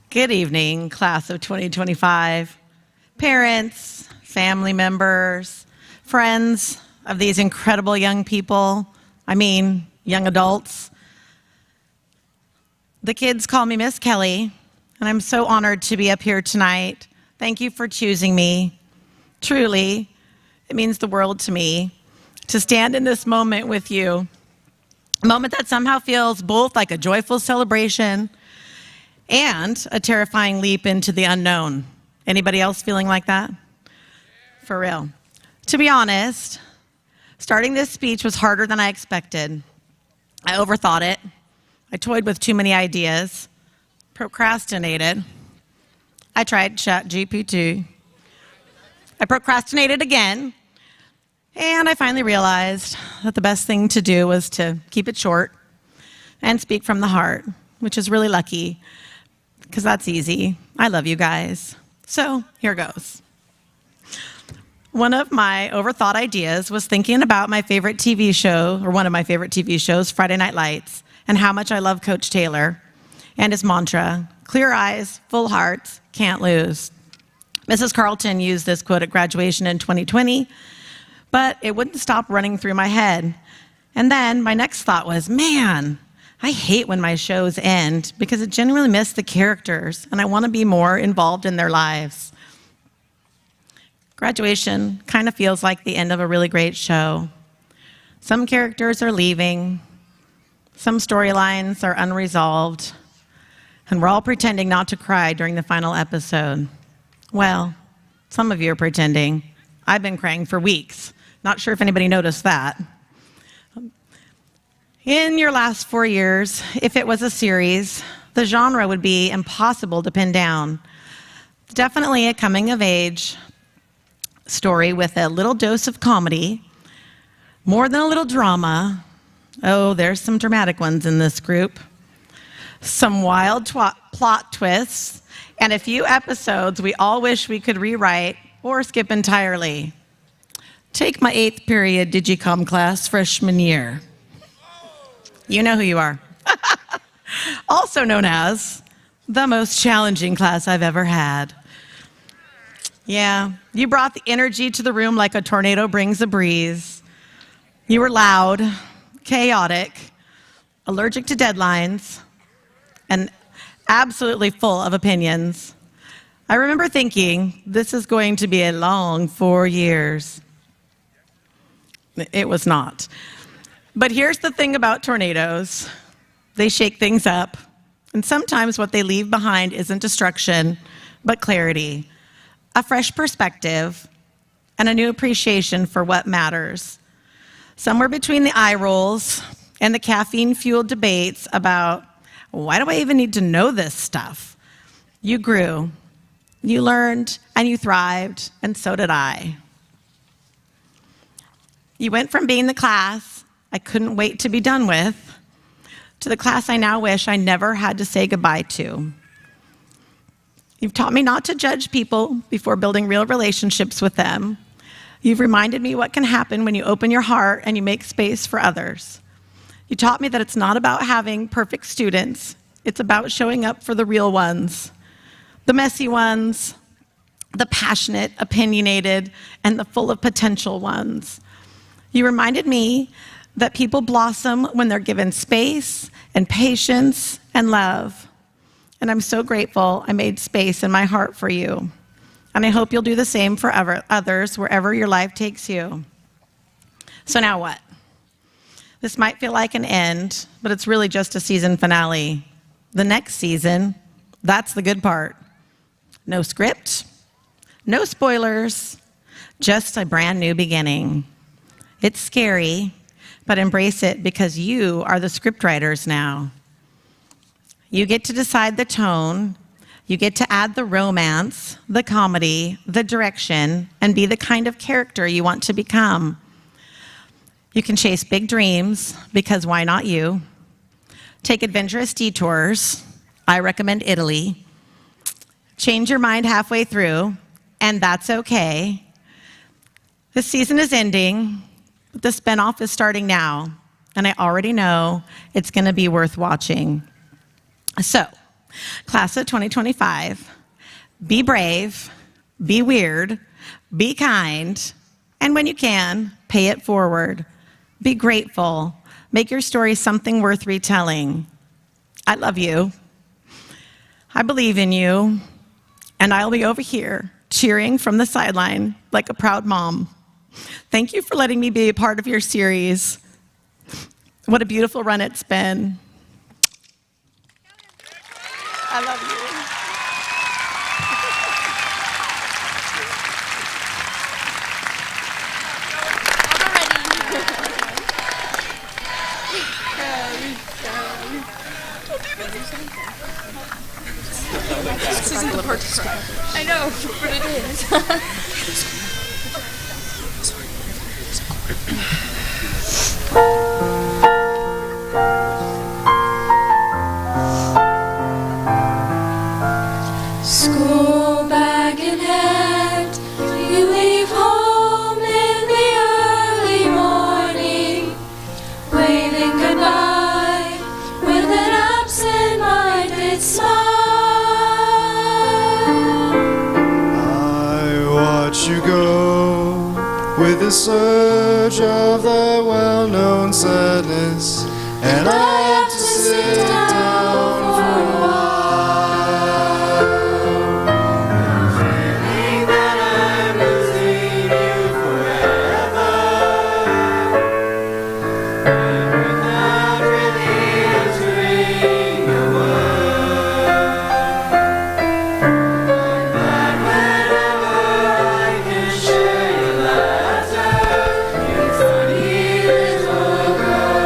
Good evening, class of 2025. Parents, family members, friends of these incredible young people. I mean, young adults. The kids call me Miss Kelly, and I'm so honored to be up here tonight. Thank you for choosing me. Truly, it means the world to me to stand in this moment with you. A moment that somehow feels both like a joyful celebration and a terrifying leap into the unknown. Anybody else feeling like that? For real. To be honest, starting this speech was harder than I expected. I overthought it. I toyed with too many ideas, procrastinated. I tried ChatGPT. I procrastinated again. And I finally realized that the best thing to do was to keep it short and speak from the heart, which is really lucky because that's easy. I love you guys. So here goes. One of my overthought ideas was thinking about my favorite TV show, or one of my favorite TV shows, Friday Night Lights, and how much I love Coach Taylor and his mantra, clear eyes, full hearts, can't lose. Mrs. Carlton used this quote at graduation in 2020, but it wouldn't stop running through my head. And then my next thought was, man, I hate when my shows end because it genuinely miss the characters and I want to be more involved in their lives. Graduation kind of feels like the end of a really great show. Some characters are leaving, some storylines are unresolved, and we're all pretending not to cry during the final episode. Well, some of you are pretending. I've been crying for weeks. Not sure if anybody noticed that. In your last 4 years, if it was a series, the genre would be impossible to pin down. Definitely a coming-of-age story with a little dose of comedy, more than a little drama. Oh, there's some dramatic ones in this group. Some wild plot twists, and a few episodes we all wish we could rewrite or skip entirely. Take my 8th period Digicom class freshman year. You know who you are. Also known as the most challenging class I've ever had. Yeah, you brought the energy to the room like a tornado brings a breeze. You were loud, chaotic, allergic to deadlines, and absolutely full of opinions. I remember thinking, this is going to be a long 4 years. It was not. But here's the thing about tornadoes. They shake things up, and sometimes what they leave behind isn't destruction, but clarity, a fresh perspective, and a new appreciation for what matters. Somewhere between the eye rolls and the caffeine-fueled debates about, why do I even need to know this stuff? You grew, you learned, and you thrived, and so did I. You went from being the class I couldn't wait to be done with to the class I now wish I never had to say goodbye to. You've taught me not to judge people before building real relationships with them. You've reminded me what can happen when you open your heart and you make space for others. You taught me that it's not about having perfect students. It's about showing up for the real ones, the messy ones, the passionate, opinionated, and the full of potential ones. You reminded me that people blossom when they're given space and patience and love. And I'm so grateful I made space in my heart for you. And I hope you'll do the same for others wherever your life takes you. So now what? This might feel like an end, but it's really just a season finale. The next season, that's the good part. No script, no spoilers, just a brand new beginning. It's scary, but embrace it because you are the scriptwriters now. You get to decide the tone, you get to add the romance, the comedy, the direction, and be the kind of character you want to become. You can chase big dreams, because why not you? Take adventurous detours. I recommend Italy. Change your mind halfway through, and that's okay. This season is ending, but the spinoff is starting now, and I already know it's going to be worth watching. So, class of 2025, be brave, be weird, be kind, and when you can, pay it forward. Be grateful. Make your story something worth retelling. I love you. I believe in you. And I'll be over here cheering from the sideline like a proud mom. Thank you for letting me be a part of your series. What a beautiful run it's been. I love you. This isn't the part to cry. I know, but it is. School bag in hand, we leave home in the early morning, waving goodbye with an absent-minded smile. I watch you go with a surge of that well-known sadness, and I have to sit down for a while. Girl.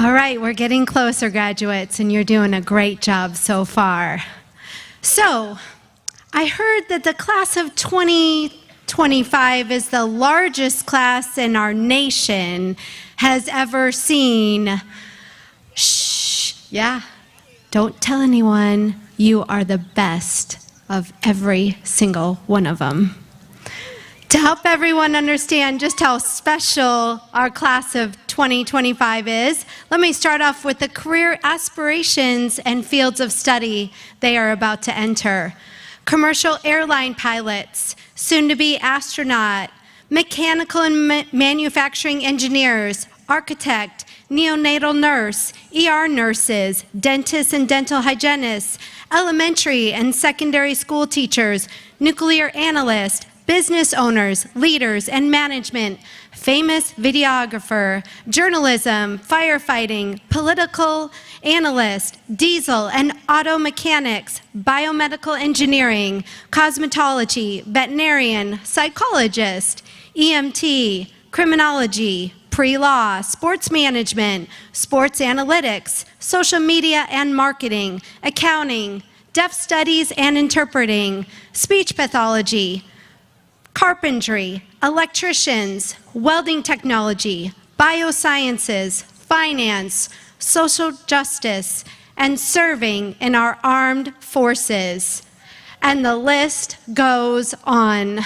All right, we're getting closer, graduates, and you're doing a great job so far. So, I heard that the class of 2025 is the largest class in our nation has ever seen. Shh, yeah, don't tell anyone. You are the best of every single one of them. To help everyone understand just how special our class of 2025 is, let me start off with the career aspirations and fields of study they are about to enter. Commercial airline pilots, soon-to-be astronaut, mechanical and manufacturing engineers, architect, neonatal nurse, ER nurses, dentists and dental hygienists, elementary and secondary school teachers, nuclear analysts, business owners, leaders, and management, famous videographer, journalism, firefighting, political analyst, diesel and auto mechanics, biomedical engineering, cosmetology, veterinarian, psychologist, EMT, criminology, pre-law, sports management, sports analytics, social media and marketing, accounting, deaf studies and interpreting, speech pathology, carpentry, electricians, welding technology, biosciences, finance, social justice, and serving in our armed forces. And the list goes on.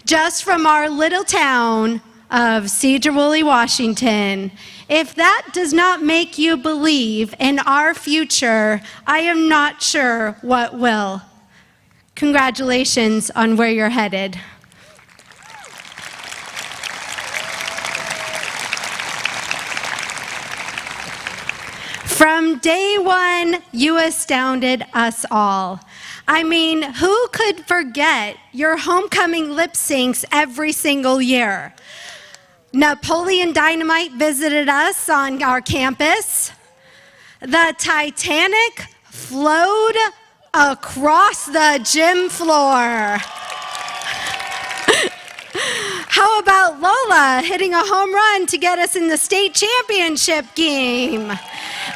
Just from our little town of Sedro-Woolley, Washington. If that does not make you believe in our future, I am not sure what will. Congratulations on where you're headed. From day one, you astounded us all. I mean, who could forget your homecoming lip syncs every single year? Napoleon Dynamite visited us on our campus. The Titanic flowed across the gym floor. How about Lola hitting a home run to get us in the state championship game?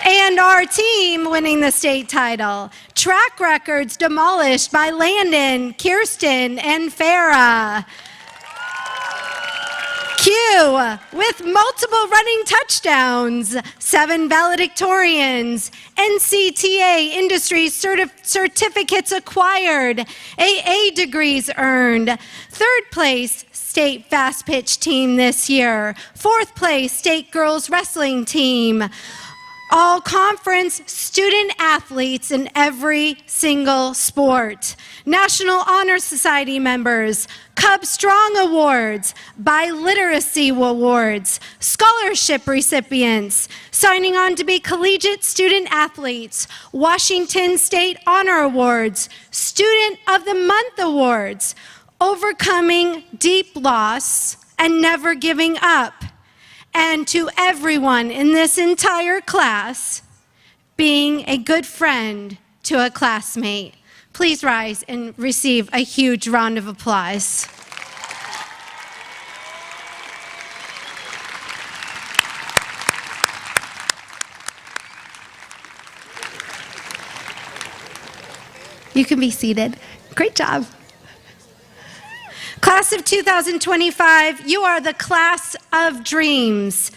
And our team winning the state title. Track records demolished by Landon, Kirsten, and Farah. Q with multiple running touchdowns, 7 valedictorians, NCTA industry certificates acquired, AA degrees earned, 3rd place state fast pitch team this year, 4th place state girls wrestling team, all conference student athletes in every single sport, National Honor Society members, Cub Strong Awards, Biliteracy Awards, scholarship recipients, signing on to be collegiate student athletes, Washington State Honor Awards, Student of the Month Awards, overcoming deep loss and never giving up. And to everyone in this entire class, being a good friend to a classmate. Please rise and receive a huge round of applause. You can be seated. Great job. Class of 2025, you are the class of dreams,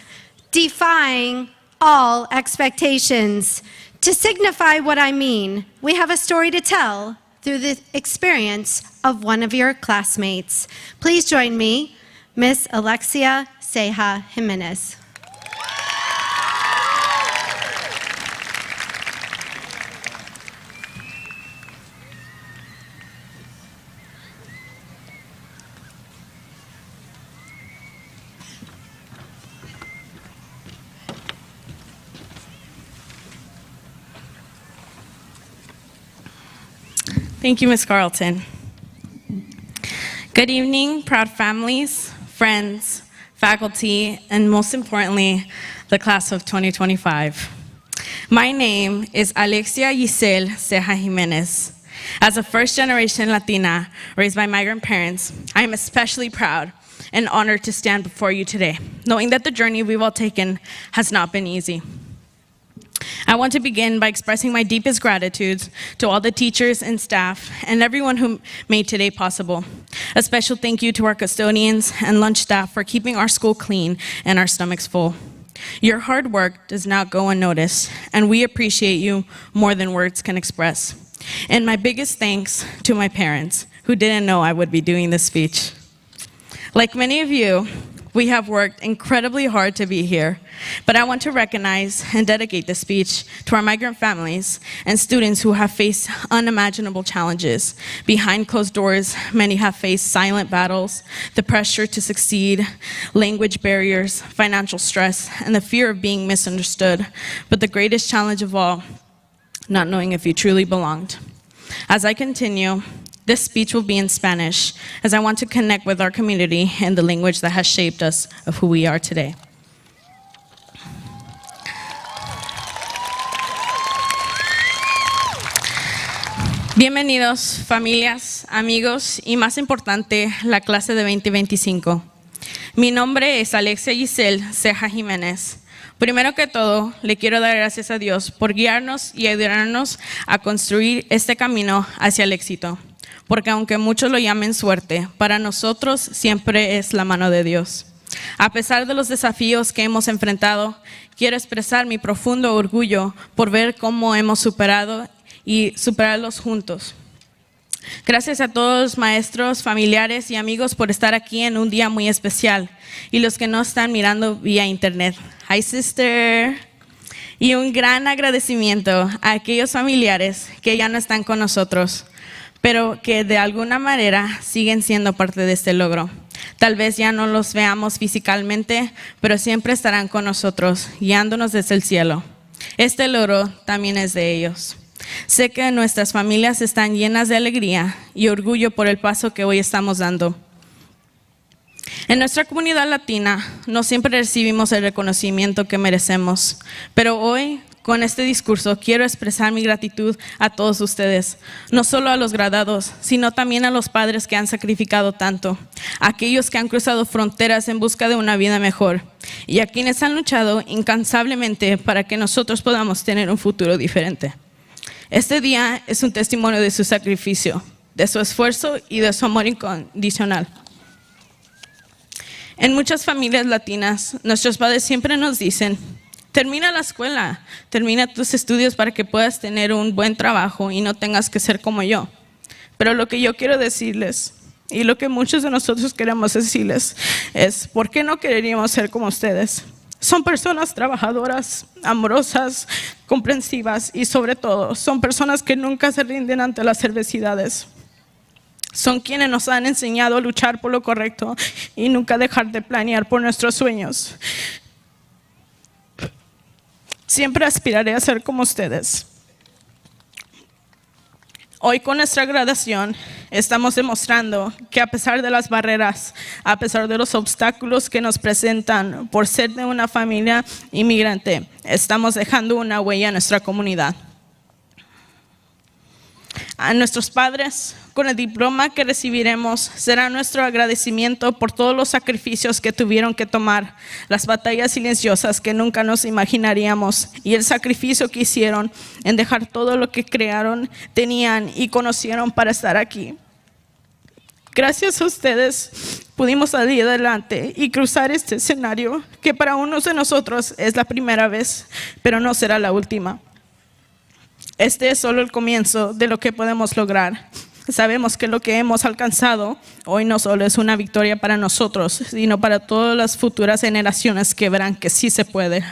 defying all expectations. To signify what I mean, we have a story to tell through the experience of one of your classmates. Please join me, Miss Alexia Ceja Jimenez. Thank you, Ms. Carlton. Good evening, proud families, friends, faculty, and most importantly, the class of 2025. My name is Alexia Giselle Ceja Jimenez. As a first-generation Latina raised by migrant parents, I am especially proud and honored to stand before you today, knowing that the journey we've all taken has not been easy. I want to begin by expressing my deepest gratitude to all the teachers and staff and everyone who made today possible. A special thank you to our custodians and lunch staff for keeping our school clean and our stomachs full. Your hard work does not go unnoticed, and we appreciate you more than words can express. And my biggest thanks to my parents, who didn't know I would be doing this speech. Like many of you, we have worked incredibly hard to be here, but I want to recognize and dedicate this speech to our migrant families and students who have faced unimaginable challenges. Behind closed doors, many have faced silent battles, the pressure to succeed, language barriers, financial stress, and the fear of being misunderstood. But the greatest challenge of all, not knowing if you truly belonged. As I continue, this speech will be in Spanish, as I want to connect with our community and the language that has shaped us of who we are today. Bienvenidos, familias, amigos y más importante, la clase de 2025. Mi nombre es Alexia Giselle Ceja Jiménez. Primero que todo, le quiero dar gracias a Dios por guiarnos y ayudarnos a construir este camino hacia el éxito. Porque aunque muchos lo llamen suerte, para nosotros siempre es la mano de Dios. A pesar de los desafíos que hemos enfrentado, quiero expresar mi profundo orgullo por ver cómo hemos superado y superarlos juntos. Gracias a todos los maestros, familiares y amigos por estar aquí en un día muy especial. Y los que no están mirando vía internet. Hi, sister. Y un gran agradecimiento a aquellos familiares que ya no están con nosotros, pero que de alguna manera siguen siendo parte de este logro. Tal vez ya no los veamos físicamente, pero siempre estarán con nosotros, guiándonos desde el cielo. Este logro también es de ellos. Sé que nuestras familias están llenas de alegría y orgullo por el paso que hoy estamos dando. En nuestra comunidad latina no siempre recibimos el reconocimiento que merecemos, pero hoy, con este discurso, quiero expresar mi gratitud a todos ustedes, no solo a los graduados, sino también a los padres que han sacrificado tanto, a aquellos que han cruzado fronteras en busca de una vida mejor y a quienes han luchado incansablemente para que nosotros podamos tener un futuro diferente. Este día es un testimonio de su sacrificio, de su esfuerzo y de su amor incondicional. En muchas familias latinas, nuestros padres siempre nos dicen: termina la escuela, termina tus estudios para que puedas tener un buen trabajo y no tengas que ser como yo. Pero lo que yo quiero decirles, y lo que muchos de nosotros queremos decirles, es: ¿por qué no queríamos ser como ustedes? Son personas trabajadoras, amorosas, comprensivas y sobre todo, son personas que nunca se rinden ante las adversidades. Son quienes nos han enseñado a luchar por lo correcto y nunca dejar de planear por nuestros sueños. Siempre aspiraré a ser como ustedes. Hoy con nuestra graduación estamos demostrando que a pesar de las barreras, a pesar de los obstáculos que nos presentan por ser de una familia inmigrante, estamos dejando una huella en nuestra comunidad. A nuestros padres, con el diploma que recibiremos, será nuestro agradecimiento por todos los sacrificios que tuvieron que tomar, las batallas silenciosas que nunca nos imaginaríamos y el sacrificio que hicieron en dejar todo lo que crearon, tenían y conocieron para estar aquí. Gracias a ustedes pudimos salir adelante y cruzar este escenario que para unos de nosotros es la primera vez, pero no será la última. Este es solo el comienzo de lo que podemos lograr. Sabemos que lo que hemos alcanzado hoy no solo es una victoria para nosotros, sino para todas las futuras generaciones que verán que sí se puede.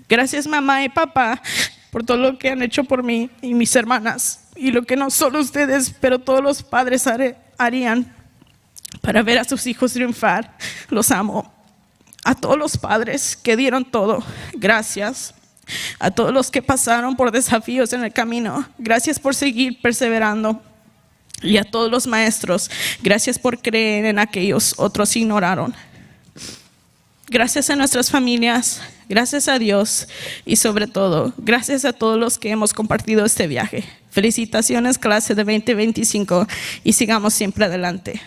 Gracias mamá y papá por todo lo que han hecho por mí y mis hermanas y lo que no solo ustedes, pero todos los padres harían para ver a sus hijos triunfar. Los amo. A todos los padres que dieron todo, gracias. A todos los que pasaron por desafíos en el camino, gracias por seguir perseverando. Y a todos los maestros, gracias por creer en aquellos otros ignoraron. Gracias a nuestras familias, gracias a Dios y sobre todo, gracias a todos los que hemos compartido este viaje. Felicitaciones clase de 2025 y sigamos siempre adelante.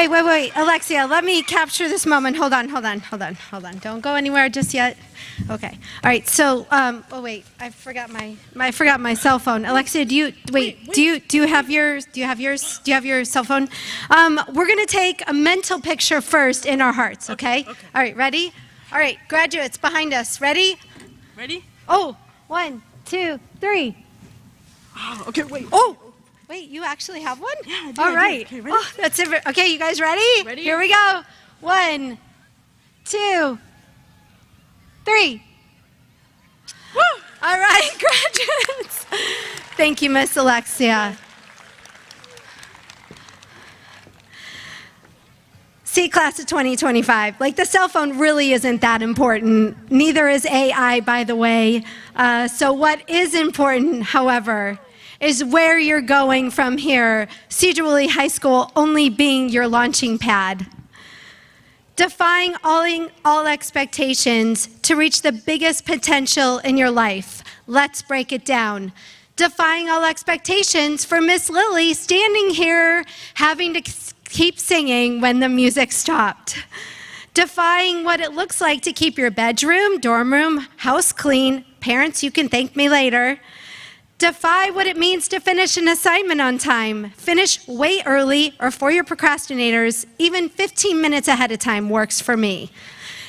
Wait. Alexia, let me capture this moment. Hold on. Don't go anywhere just yet. Okay. All right. So, I forgot my cell phone. Alexia, do you have your cell phone? We're going to take a mental picture first in our hearts, okay? All right, ready? All right, graduates behind us. Ready? Ready? Oh, 1, 2, 3. Oh, okay, wait. Oh, wait, you actually have one? Yeah, I do. All right. Okay, ready? Oh, that's it. Okay, you guys ready? Ready? Here we go. 1, 2, 3. Woo! All right, graduates. Thank you, Miss Alexia. See, class of 2025, like the cell phone really isn't that important. Neither is AI, by the way. So what is important, however, is where you're going from here. Sedro-Woolley High School only being your launching pad. Defying all expectations to reach the biggest potential in your life. Let's break it down. Defying all expectations for Miss Lily standing here having to keep singing when the music stopped. Defying what it looks like to keep your bedroom, dorm room, house clean. Parents, you can thank me later. Defy what it means to finish an assignment on time. Finish way early, or for your procrastinators, even 15 minutes ahead of time works for me.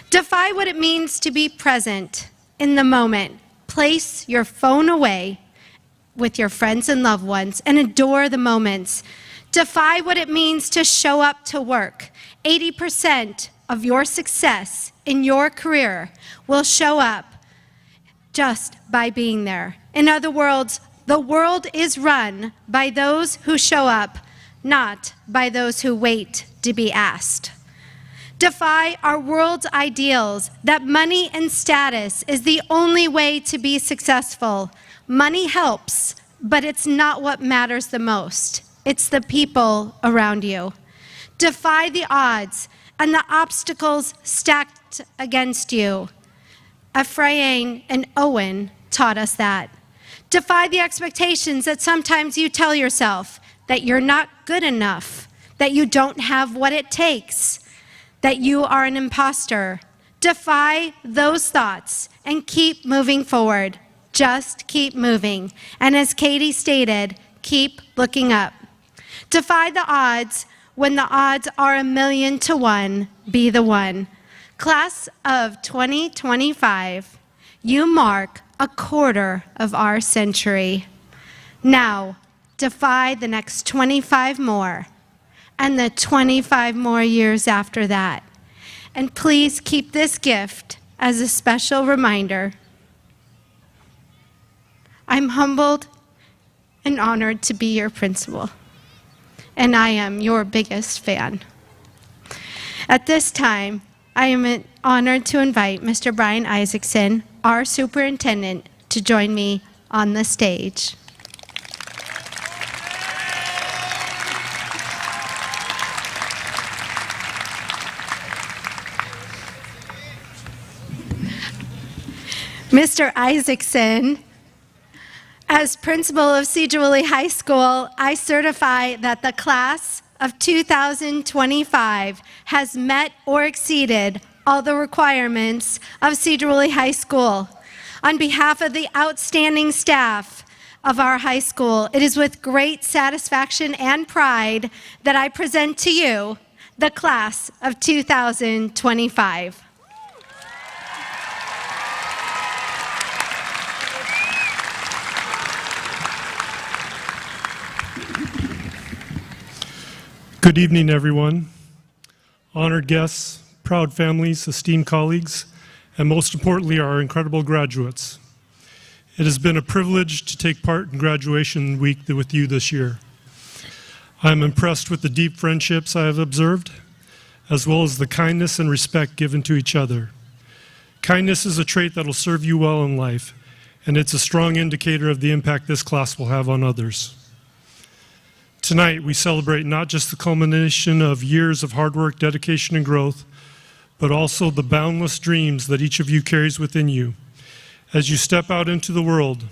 Defy what it means to be present in the moment. Place your phone away with your friends and loved ones and adore the moments. Defy what it means to show up to work. 80% of your success in your career will show up just by being there. In other words, the world is run by those who show up, not by those who wait to be asked. Defy our world's ideals that money and status is the only way to be successful. Money helps, but it's not what matters the most. It's the people around you. Defy the odds and the obstacles stacked against you. Ephraim and Owen taught us that. Defy the expectations that sometimes you tell yourself that you're not good enough, that you don't have what it takes, that you are an imposter. Defy those thoughts and keep moving forward. Just keep moving. And as Katie stated, keep looking up. Defy the odds when the odds are 1,000,000 to 1. Be the one. Class of 2025, you mark a quarter of our century. Now, defy the next 25 more and the 25 more years after that. And please keep this gift as a special reminder. I'm humbled and honored to be your principal, and I am your biggest fan. At this time, I am honored to invite Mr. Brian Isaacson, our superintendent, to join me on the stage. Mr. Isaacson, as principal of Sedro-Woolley High School, I certify that the class of 2025 has met or exceeded all the requirements of Sedro-Woolley High School. On behalf of the outstanding staff of our high school, it is with great satisfaction and pride that I present to you the class of 2025. Good evening, everyone. Honored guests, proud families, esteemed colleagues, and most importantly, our incredible graduates. It has been a privilege to take part in graduation week with you this year. I'm impressed with the deep friendships I have observed, as well as the kindness and respect given to each other. Kindness is a trait that will serve you well in life, and it's a strong indicator of the impact this class will have on others. Tonight, we celebrate not just the culmination of years of hard work, dedication, and growth, but also the boundless dreams that each of you carries within you. As you step out into the world,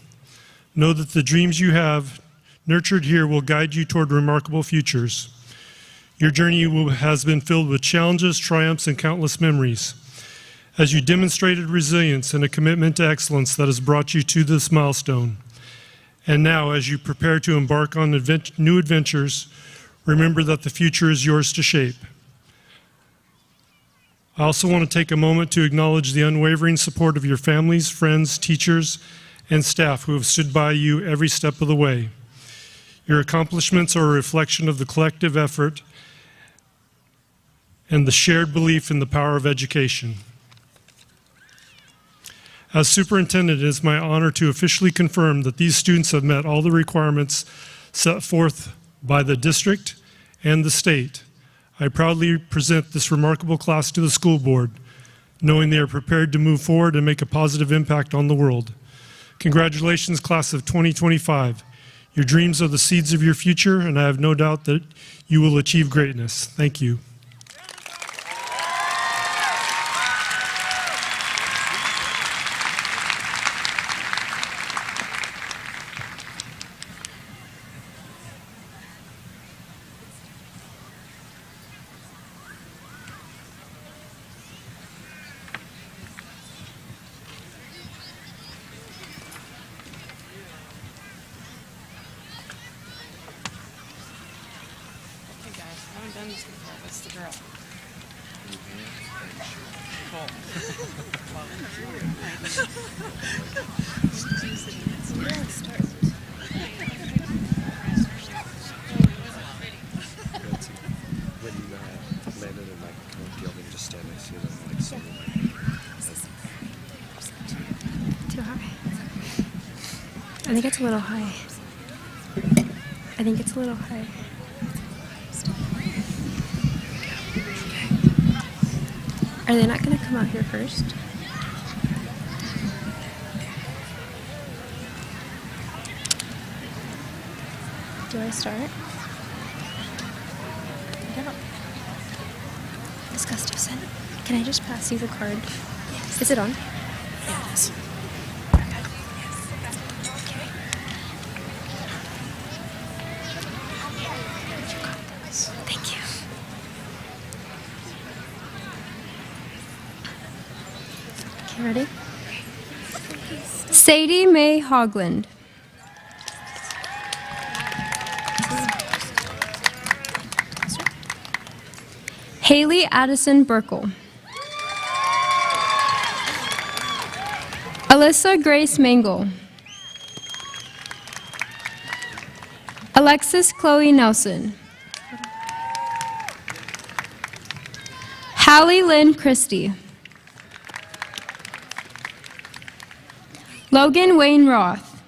know that the dreams you have nurtured here will guide you toward remarkable futures. Your journey has been filled with challenges, triumphs, and countless memories. As you demonstrated resilience and a commitment to excellence that has brought you to this milestone. And now, as you prepare to embark on new adventures, remember that the future is yours to shape. I also want to take a moment to acknowledge the unwavering support of your families, friends, teachers, and staff who have stood by you every step of the way. Your accomplishments are a reflection of the collective effort and the shared belief in the power of education. As superintendent, it is my honor to officially confirm that these students have met all the requirements set forth by the district and the state. I proudly present this remarkable class to the school board, knowing they are prepared to move forward and make a positive impact on the world. Congratulations, class of 2025. Your dreams are the seeds of your future, and I have no doubt that you will achieve greatness. Thank you. I think it's a little high. I think it's a little high. Are they not going to come out here first? Do I start? I don't. Ms. Gustafson, can I just pass you the card? Yes. Is it on? Yeah, it is. Thank you. Okay, ready? Sadie Mae Hogland. Haley Addison Burkle. Alyssa Grace Mangle. Alexis Chloe Nelson. Hallie Lynn Christie. Logan Wayne Roth.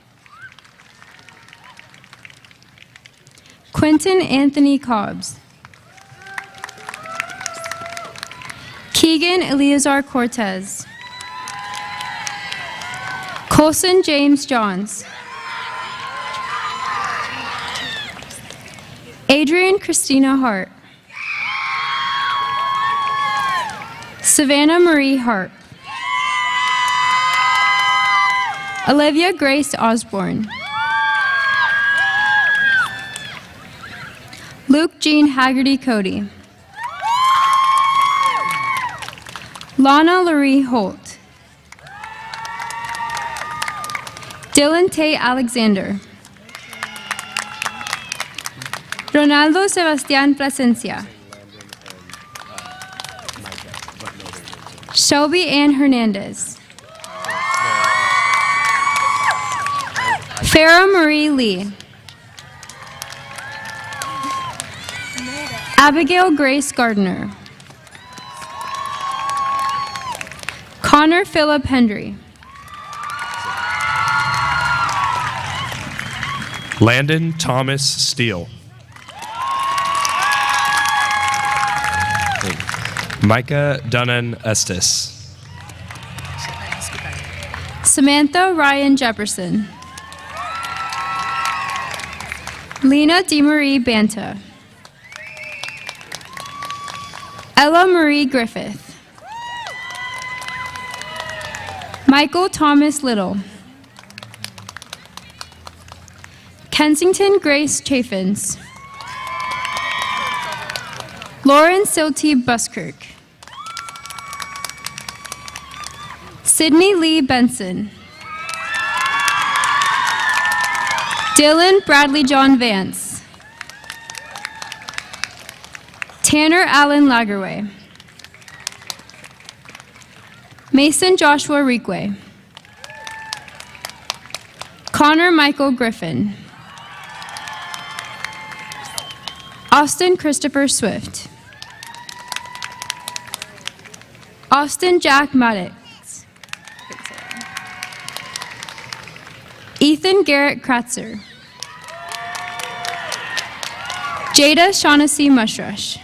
Quentin Anthony Cobbs. Keegan Eleazar Cortez. Colson James Johns. Adrian Christina Hart. Savannah Marie Hart. Olivia Grace Osborne. Luke Jean Haggerty Cody. Lana Laurie Holt. Dylan Tate Alexander. Ronaldo Sebastián Plasencia. Shelby Ann Hernandez. Farah Marie Lee. Abigail Grace Gardner. Connor Philip Hendry. Landon Thomas Steele. Micah Dunnan Estes. Samantha Ryan Jefferson. Lena DeMarie Banta. Ella Marie Griffith. Michael Thomas Little. Kensington Grace Chaffins. Lauren Silty Buskirk. Sydney Lee Benson. Dylan Bradley John Vance. Tanner Allen Lagerway. Mason Joshua Reekway. Connor Michael Griffin. Austin Christopher Swift. Austin Jack Maddox. Ethan Garrett Kratzer. Jada Shaughnessy Mushrush.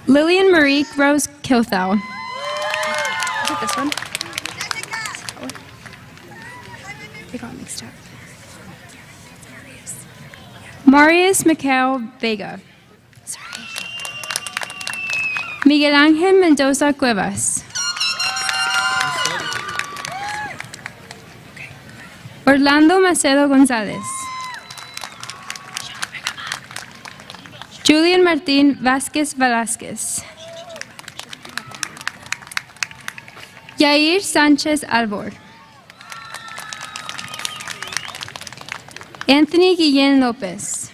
Lillian Marie Rose Kilthau. Is it this one? They got mixed up. Marius Mikhail Vega. Sorry. Miguel Ángel Mendoza Cuevas. Orlando Macedo González. Julian Martín Vázquez Velázquez. Yair Sánchez Albor. Anthony Guillén López.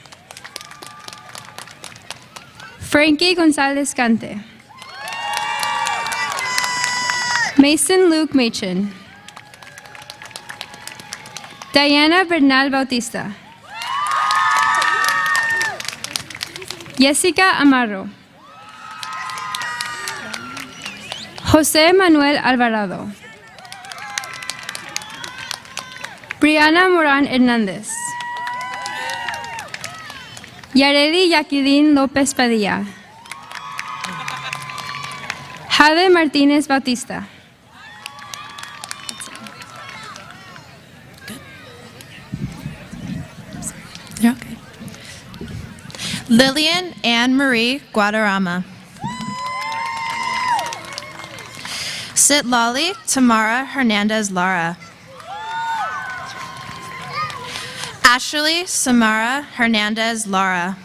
Frankie González Cante. Mason Luke Machin. Diana Bernal Bautista. Jessica Amaro. José Manuel Alvarado. Brianna Morán Hernández. Yareli Jacqueline López Padilla. Jade Martínez Bautista. You're okay. Lillian Anne Marie Guadarrama. Sitlali Tamara Hernandez Lara. Ashley Samara Hernandez Lara.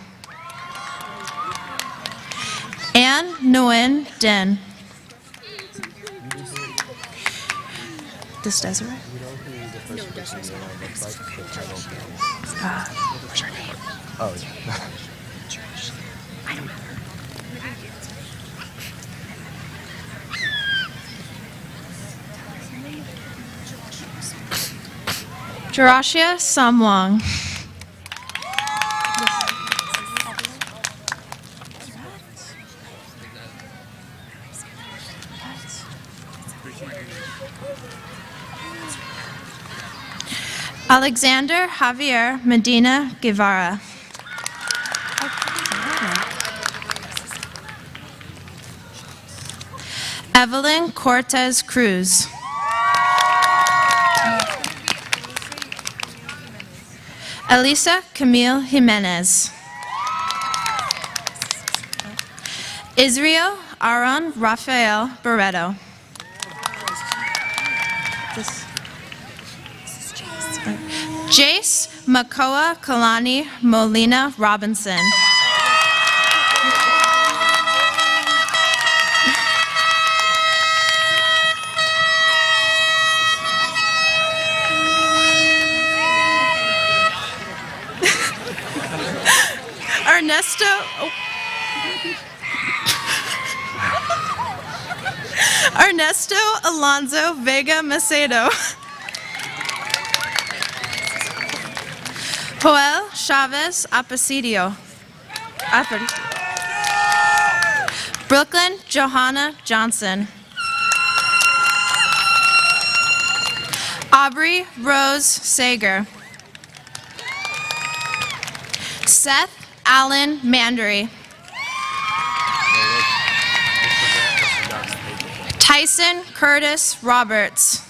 Anne Nguyen Den. This Desiree? What's her name? Oh, yeah. I don't know. Jarashia Samwang. Alexander Javier Medina Guevara. Evelyn Cortez Cruz. Elisa Camille Jimenez. Israel Aaron Rafael Barreto. Jace Makoa Kalani Molina Robinson. Ernesto Alonso Vega Macedo. Joel Chavez Apicidio. Brooklyn Johanna Johnson. Aubrey Rose Sager. Seth Allen Mandery. Tyson Curtis Roberts.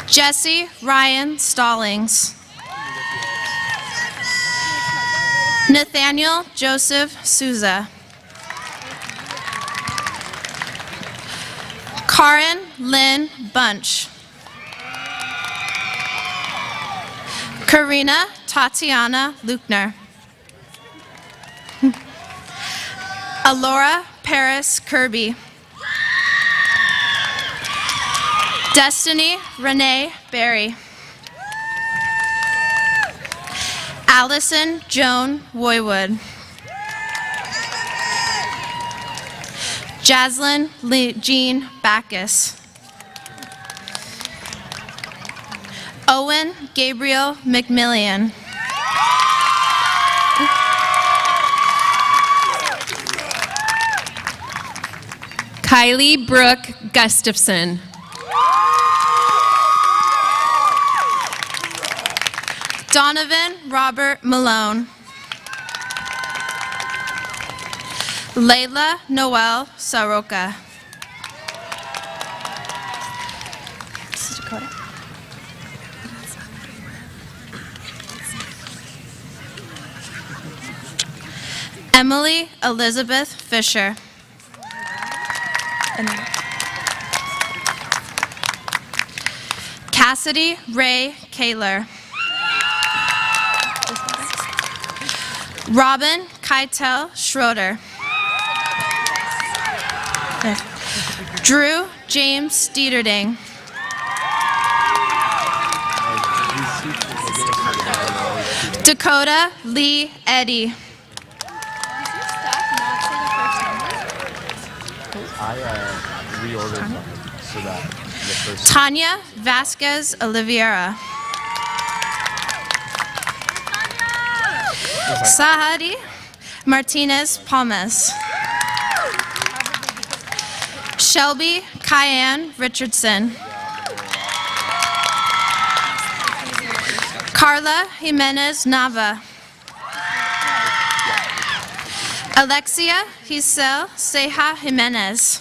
Jesse Ryan Stallings. Nathaniel Joseph Souza. Karen Lynn Bunch. Karina Tatiana Luckner. Alora Paris Kirby. Destiny Renee Berry. Allison Joan Woywood. Jaslyn Jean Backus. Owen Gabriel McMillian. Kylie Brooke Gustafson. Donovan Robert Malone. Layla Noel Saroka. Emily Elizabeth Fisher. Cassidy Ray Kaler. Robin Keitel Schroeder. Drew James Dieterding. Dakota Lee Eddy. I reordered them so that the first. Tanya Vasquez Oliveira. Sahadi Martinez Palmas. Shelby Cayenne Richardson. Carla Jimenez Nava. Alexia Giselle Ceja Jimenez.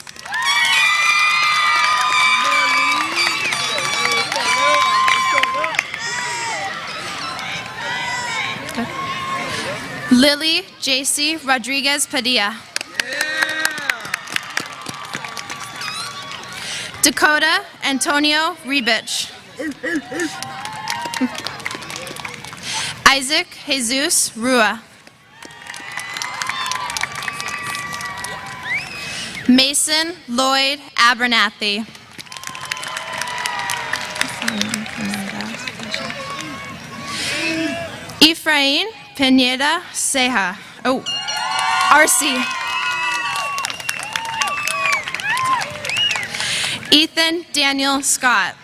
Lily JC Rodriguez Padilla. Dakota Antonio Rebich. Isaac Jesus Rua. Mason Lloyd Abernathy. Ephraim Pineda Ceja. Oh, RC. Ethan Daniel Scott.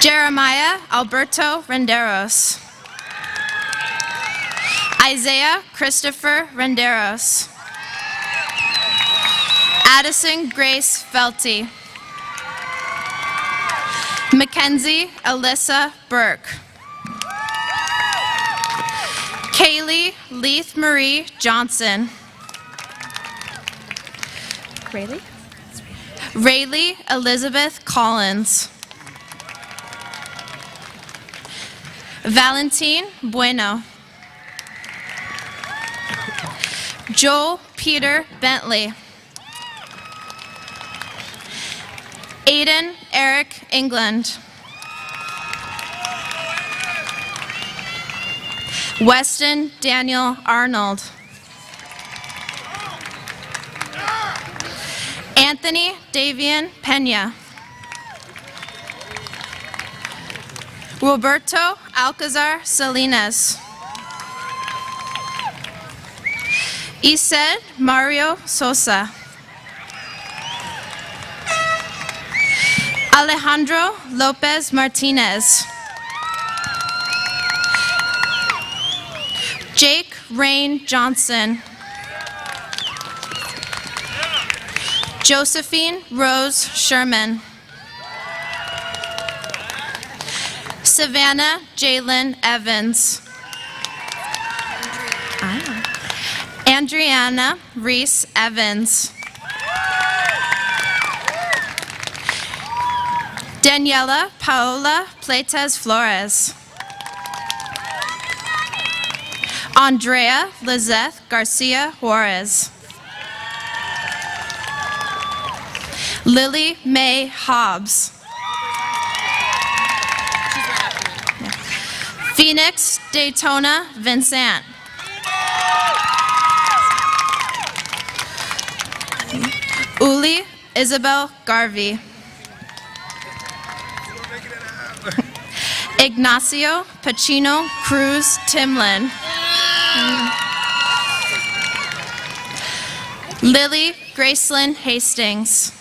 Jeremiah Alberto Renderos. Isaiah Christopher Renderos. Addison Grace Felty. Mackenzie Alyssa Burke. Kaylee Leith Marie Johnson. Rayleigh? Rayleigh Elizabeth Collins. Valentine Bueno. Joel Peter Bentley. Aiden Eric England. Weston Daniel Arnold. Anthony Davian Pena. Roberto Alcazar Salinas. Ised Mario Sosa. Alejandro Lopez Martinez. Jake Rain Johnson. Josephine Rose Sherman. Savannah Jalen Evans. Andriana Reese Evans. Daniela Paola Pletes Flores. Andrea Lizeth Garcia Juarez. Lily Mae Hobbs. Phoenix Daytona Vincent. Uli Isabel Garvey. Ignacio Pacino Cruz Timlin. Lily Gracelyn Hastings.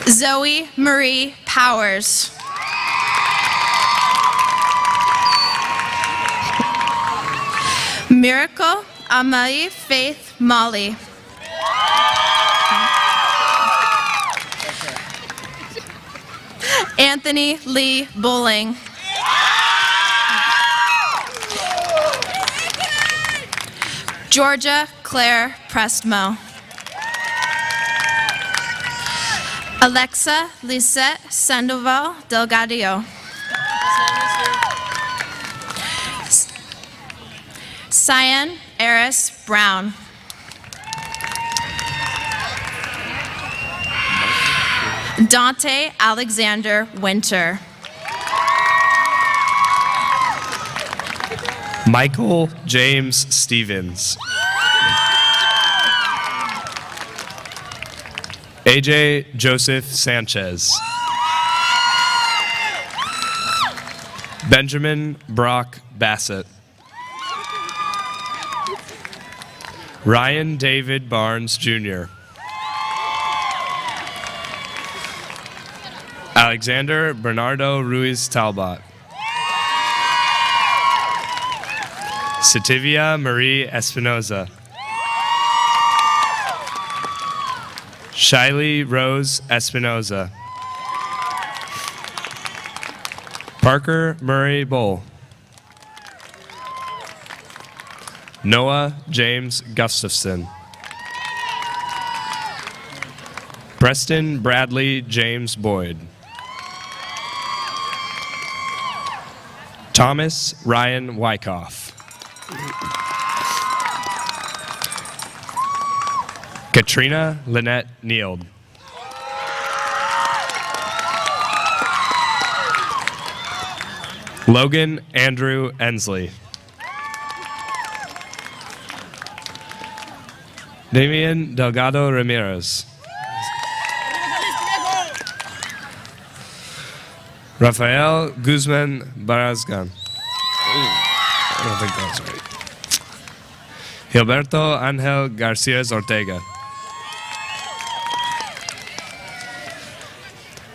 Zoe Marie Powers. Miracle Amai Faith Molly. Anthony Lee Bowling. Georgia Claire Prestmo. Alexa Lisette Sandoval Delgadillo. Cyan Eris Brown. Dante Alexander Winter. Michael James Stevens. AJ Joseph Sanchez. Benjamin Brock Bassett. Ryan David Barnes Jr. Alexander Bernardo Ruiz Talbot. Sativia Marie Espinoza. Shiley Rose Espinoza. Parker Murray Bull. Noah James Gustafson. Preston Bradley James Boyd. Thomas Ryan Wyckoff. Katrina Lynette Neild. Logan Andrew Ensley. Damian Delgado Ramirez. Rafael Guzman Barazgan. I don't think that was right. Gilberto Angel Garcia Ortega.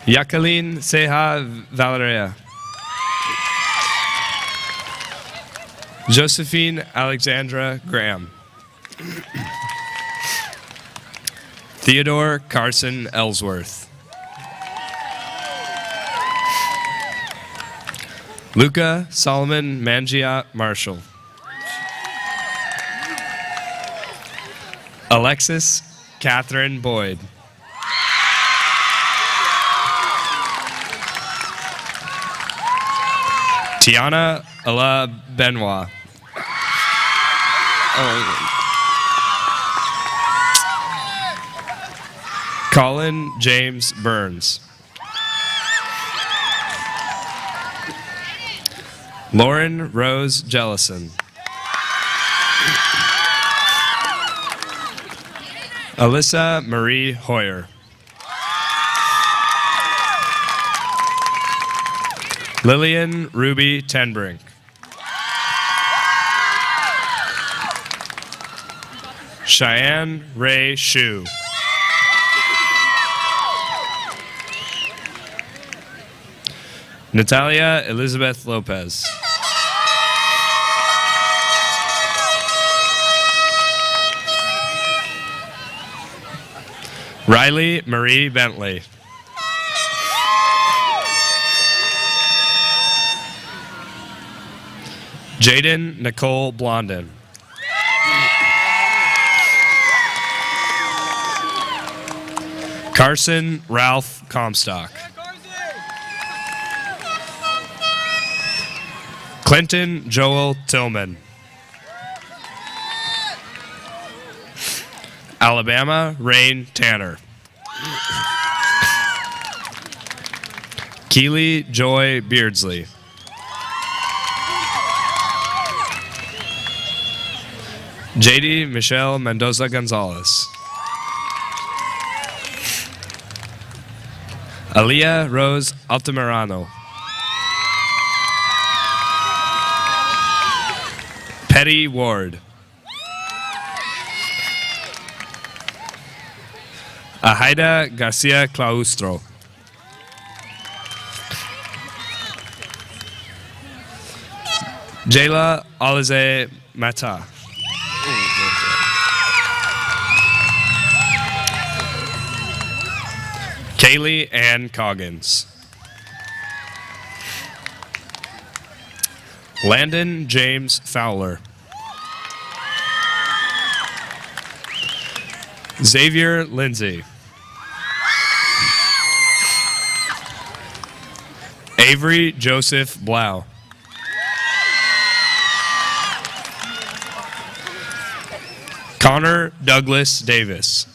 Jacqueline Ceja Valeria. Josephine Alexandra Graham. Theodore Carson Ellsworth. Luca Solomon Mangiat Marshall. Alexis Catherine Boyd. Tiana Ala Benoit. Colin James Burns. Lauren Rose Jellison. Alyssa Marie Hoyer. Lillian Ruby Tenbrink. Cheyenne Ray Shu. Natalia Elizabeth Lopez. Riley Marie Bentley. Jaden Nicole Blondin. Carson Ralph Comstock. Clinton Joel Tillman. Alabama Rain Tanner. Keely Joy Beardsley. JD Michelle Mendoza Gonzalez. Aaliyah Rose Altamirano. Petty Ward. Ahaida Garcia Claustro. Jayla Alize Mata. Kaylee Ann Coggins. Landon James Fowler. Xavier Lindsay. Avery Joseph Blau. Connor Douglas Davis.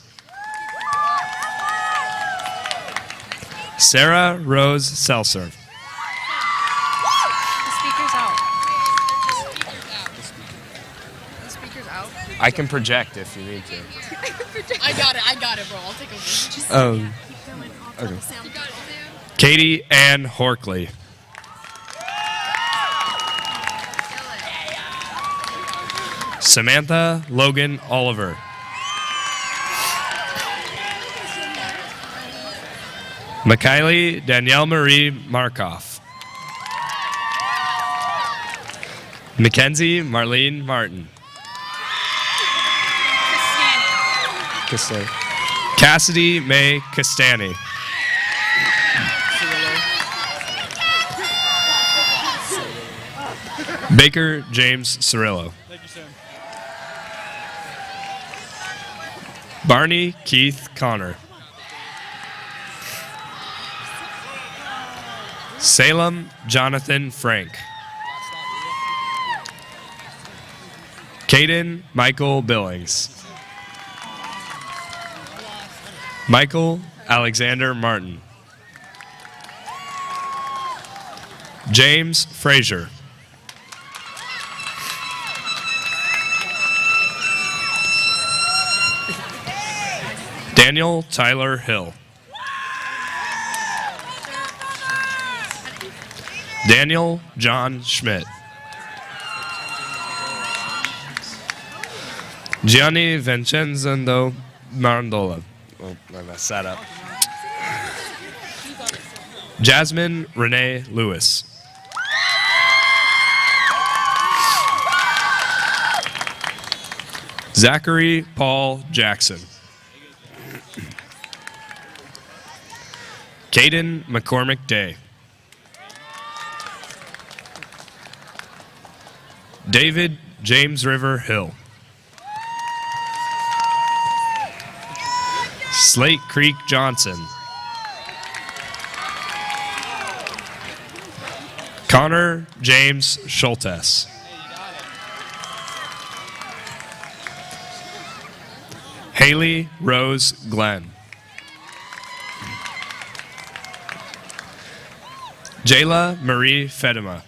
Sarah Rose Seltzer. The speaker's out. The speaker's out. I can project if you need to. I got it, bro. I'll take over. Okay. Katie Ann Horkley. Samantha Logan Oliver. Mikhaili Danielle Marie Markoff. Mackenzie Marlene Martin. Cassidy May Castani. Baker James Cirillo. Barney Keith Connor. Salem Jonathan Frank. Caden Michael Billings. Michael Alexander Martin. James Frazier. Daniel Tyler Hill. Daniel John Schmidt. Gianni Vincenzo Marandola. Oh, I messed that up. Jasmine Renee Lewis. Zachary Paul Jackson. Caden McCormick Day. David James River Hill. Slate Creek Johnson. Connor James Schultes. Haley Rose Glenn. Jayla Marie Fedema.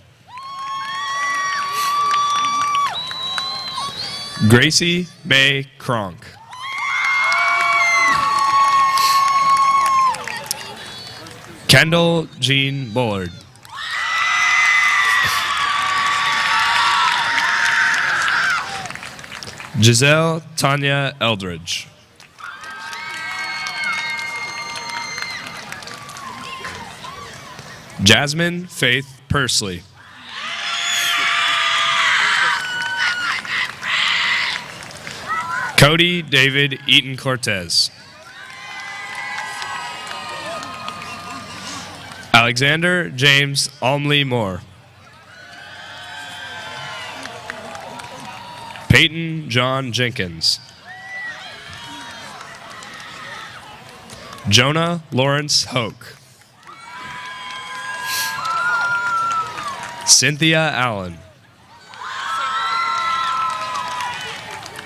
Gracie May Kronk. Kendall Jean Bullard. Giselle Tanya Eldridge. Jasmine Faith Pursley. Cody David Eaton Cortez. Alexander James Almley Moore. Peyton John Jenkins. Jonah Lawrence Hoke. Cynthia Allen.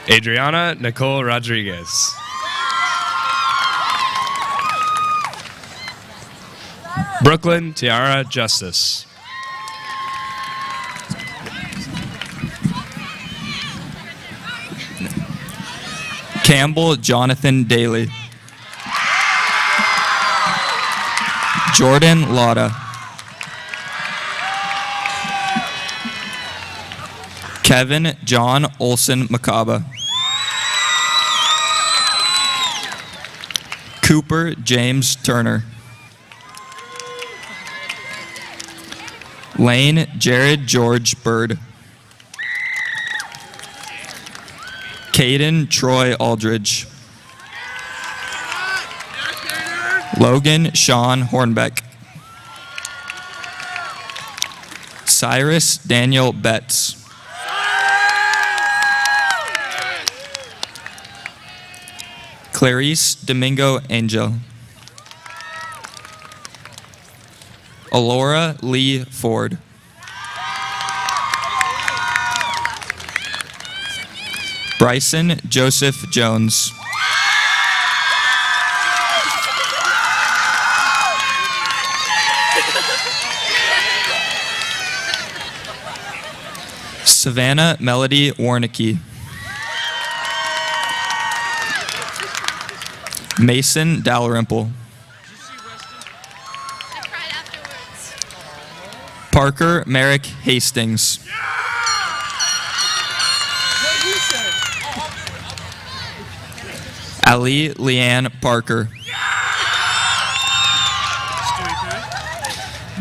Adriana Nicole Rodriguez. Brooklyn Tiara Justice. Campbell Jonathan Daly. Jordan Lotta. Kevin John Olson Macaba. Cooper James Turner. Lane Jared George Bird. Caden Troy Aldridge. Logan Sean Hornbeck. Cyrus Daniel Betts. Clarice Domingo Angel. Alora Lee Ford. Bryson Joseph Jones. Savannah Melody Warnicki. Mason Dalrymple. Parker Merrick Hastings. Ali Leanne Parker.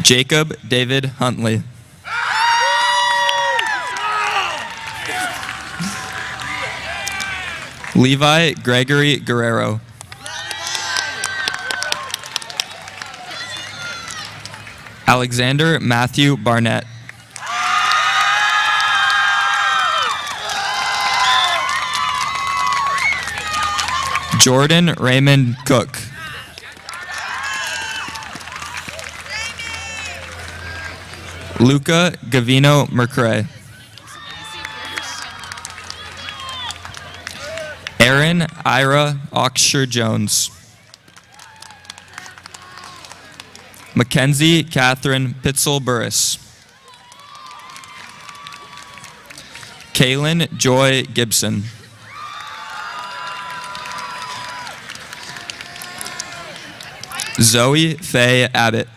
Jacob David Huntley. Levi Gregory Guerrero. Alexander Matthew Barnett. Jordan Raymond Cook. Luca Gavino Mercray. Aaron Ira Oxshire Jones. Mackenzie Catherine Pitzel Burris. Kaylin Joy Gibson. Zoe Faye Abbott.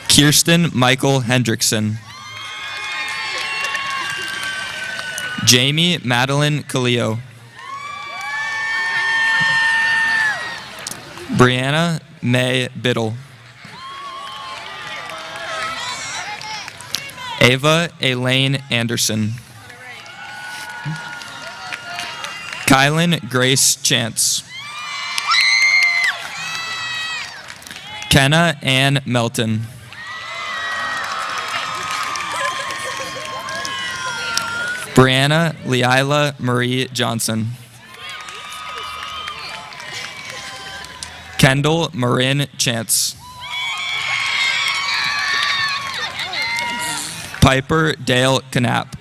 Kirsten Michael Hendrickson. Jamie Madeline Calio. Brianna May Biddle. Ava Elaine Anderson. Kylan Grace Chance. Kenna Ann Melton. Brianna Leila Marie Johnson. Kendall Marin Chance. Piper Dale Knapp.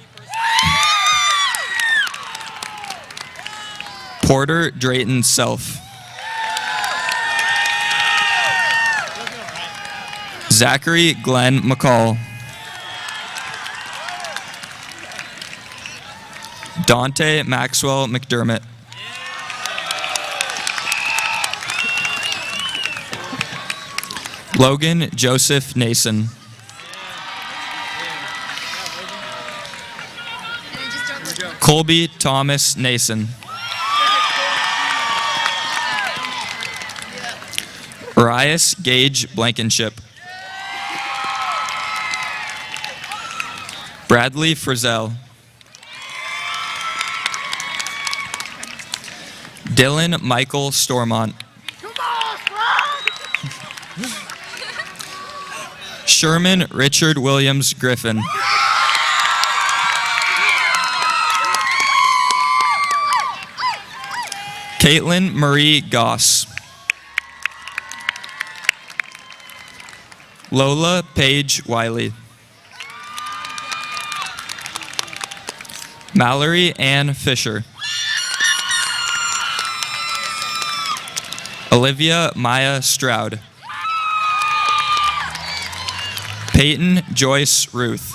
Porter Drayton Self. Zachary Glenn McCall. Dante Maxwell McDermott. Logan Joseph Nason. Colby Thomas Nason. Arias Gage Blankenship. Bradley Frizzell. Dylan Michael Stormont. Sherman Richard Williams Griffin. Caitlin Marie Goss. Lola Paige Wiley. Mallory Ann Fisher. Olivia Maya Stroud. Peyton Joyce Ruth.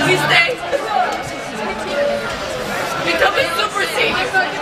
Please stay. Become a super senior.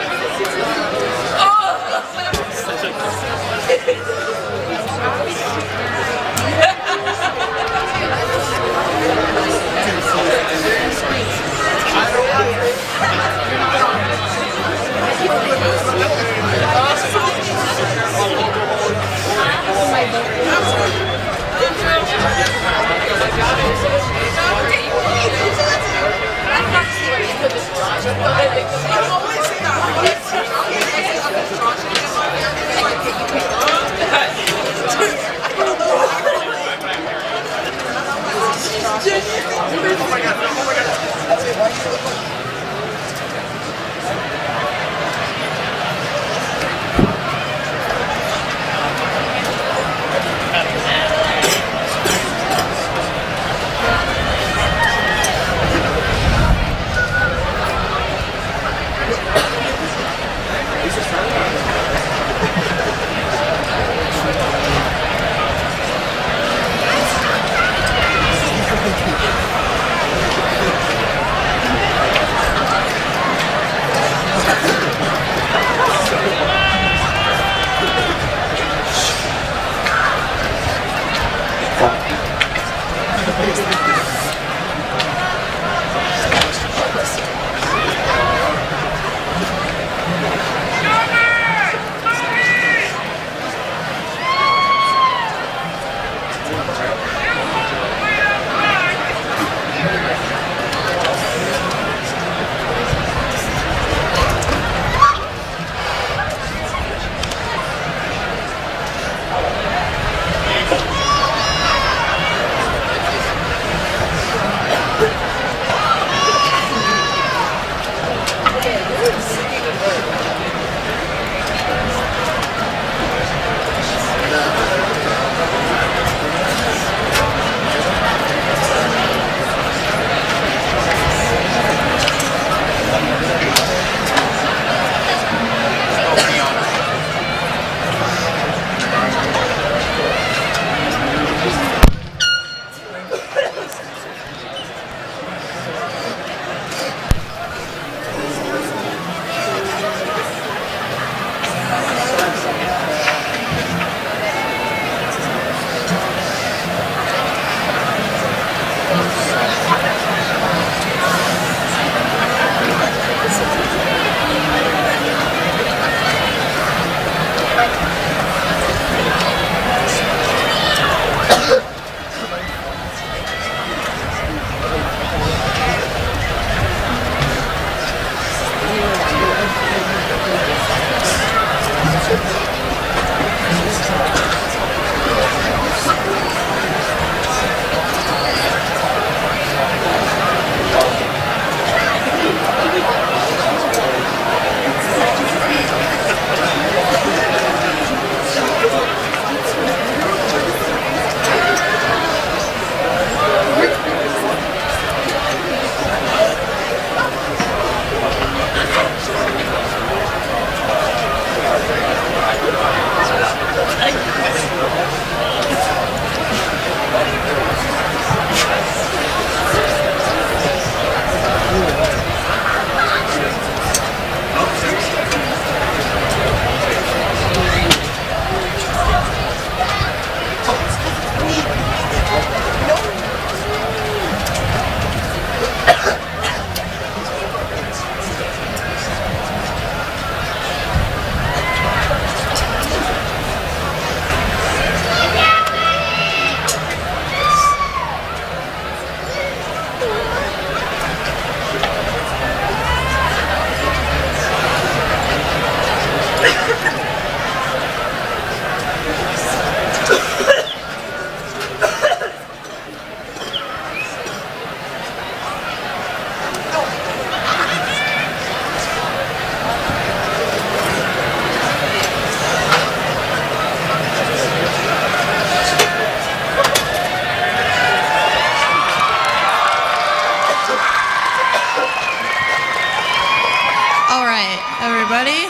everybody.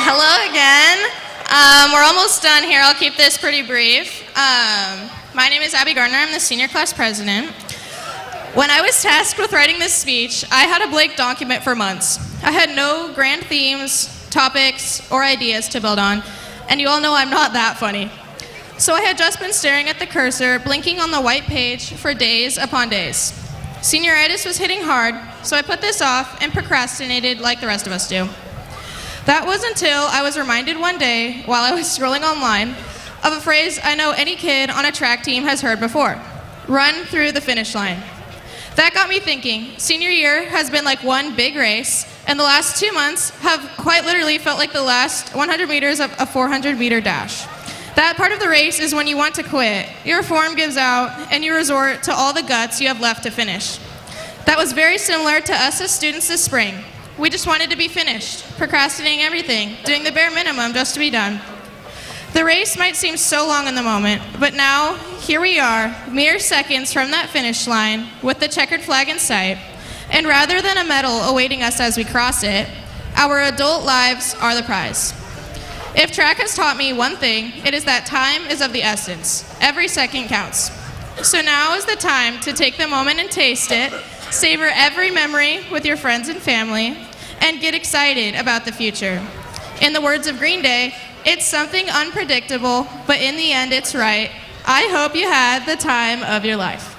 Hello again. We're almost done here. I'll keep this pretty brief. My name is Abby Gardner. I'm the senior class president. When I was tasked with writing this speech, I had a blank document for months. I had no grand themes, topics, or ideas to build on, and you all know I'm not that funny. So I had just been staring at the cursor, blinking on the white page for days upon days. Senioritis was hitting hard, so I put this off and procrastinated like the rest of us do. That was until I was reminded one day, while I was scrolling online, of a phrase I know any kid on a track team has heard before: run through the finish line. That got me thinking. Senior year has been like one big race, and the last 2 months have quite literally felt like the last 100 meters of a 400-meter dash. That part of the race is when you want to quit. Your form gives out, and you resort to all the guts you have left to finish. That was very similar to us as students this spring. We just wanted to be finished, procrastinating everything, doing the bare minimum just to be done. The race might seem so long in the moment, but now, here we are, mere seconds from that finish line, with the checkered flag in sight, and rather than a medal awaiting us as we cross it, our adult lives are the prize. If track has taught me one thing, it is that time is of the essence. Every second counts. So now is the time to take the moment and taste it, savor every memory with your friends and family, and get excited about the future. In the words of Green Day, it's something unpredictable, but in the end it's right. I hope you had the time of your life.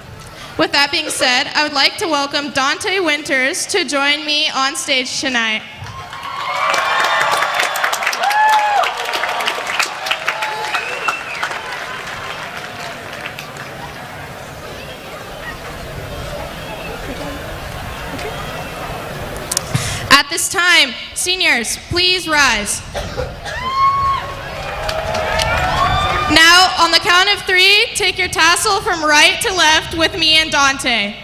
With that being said, I would like to welcome Dante Winters to join me on stage tonight. At this time, seniors, please rise. Now, on the count of 3, take your tassel from right to left with me and Dante.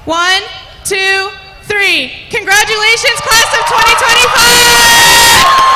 1, 2, 3. Congratulations, class of 2025!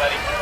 Ready?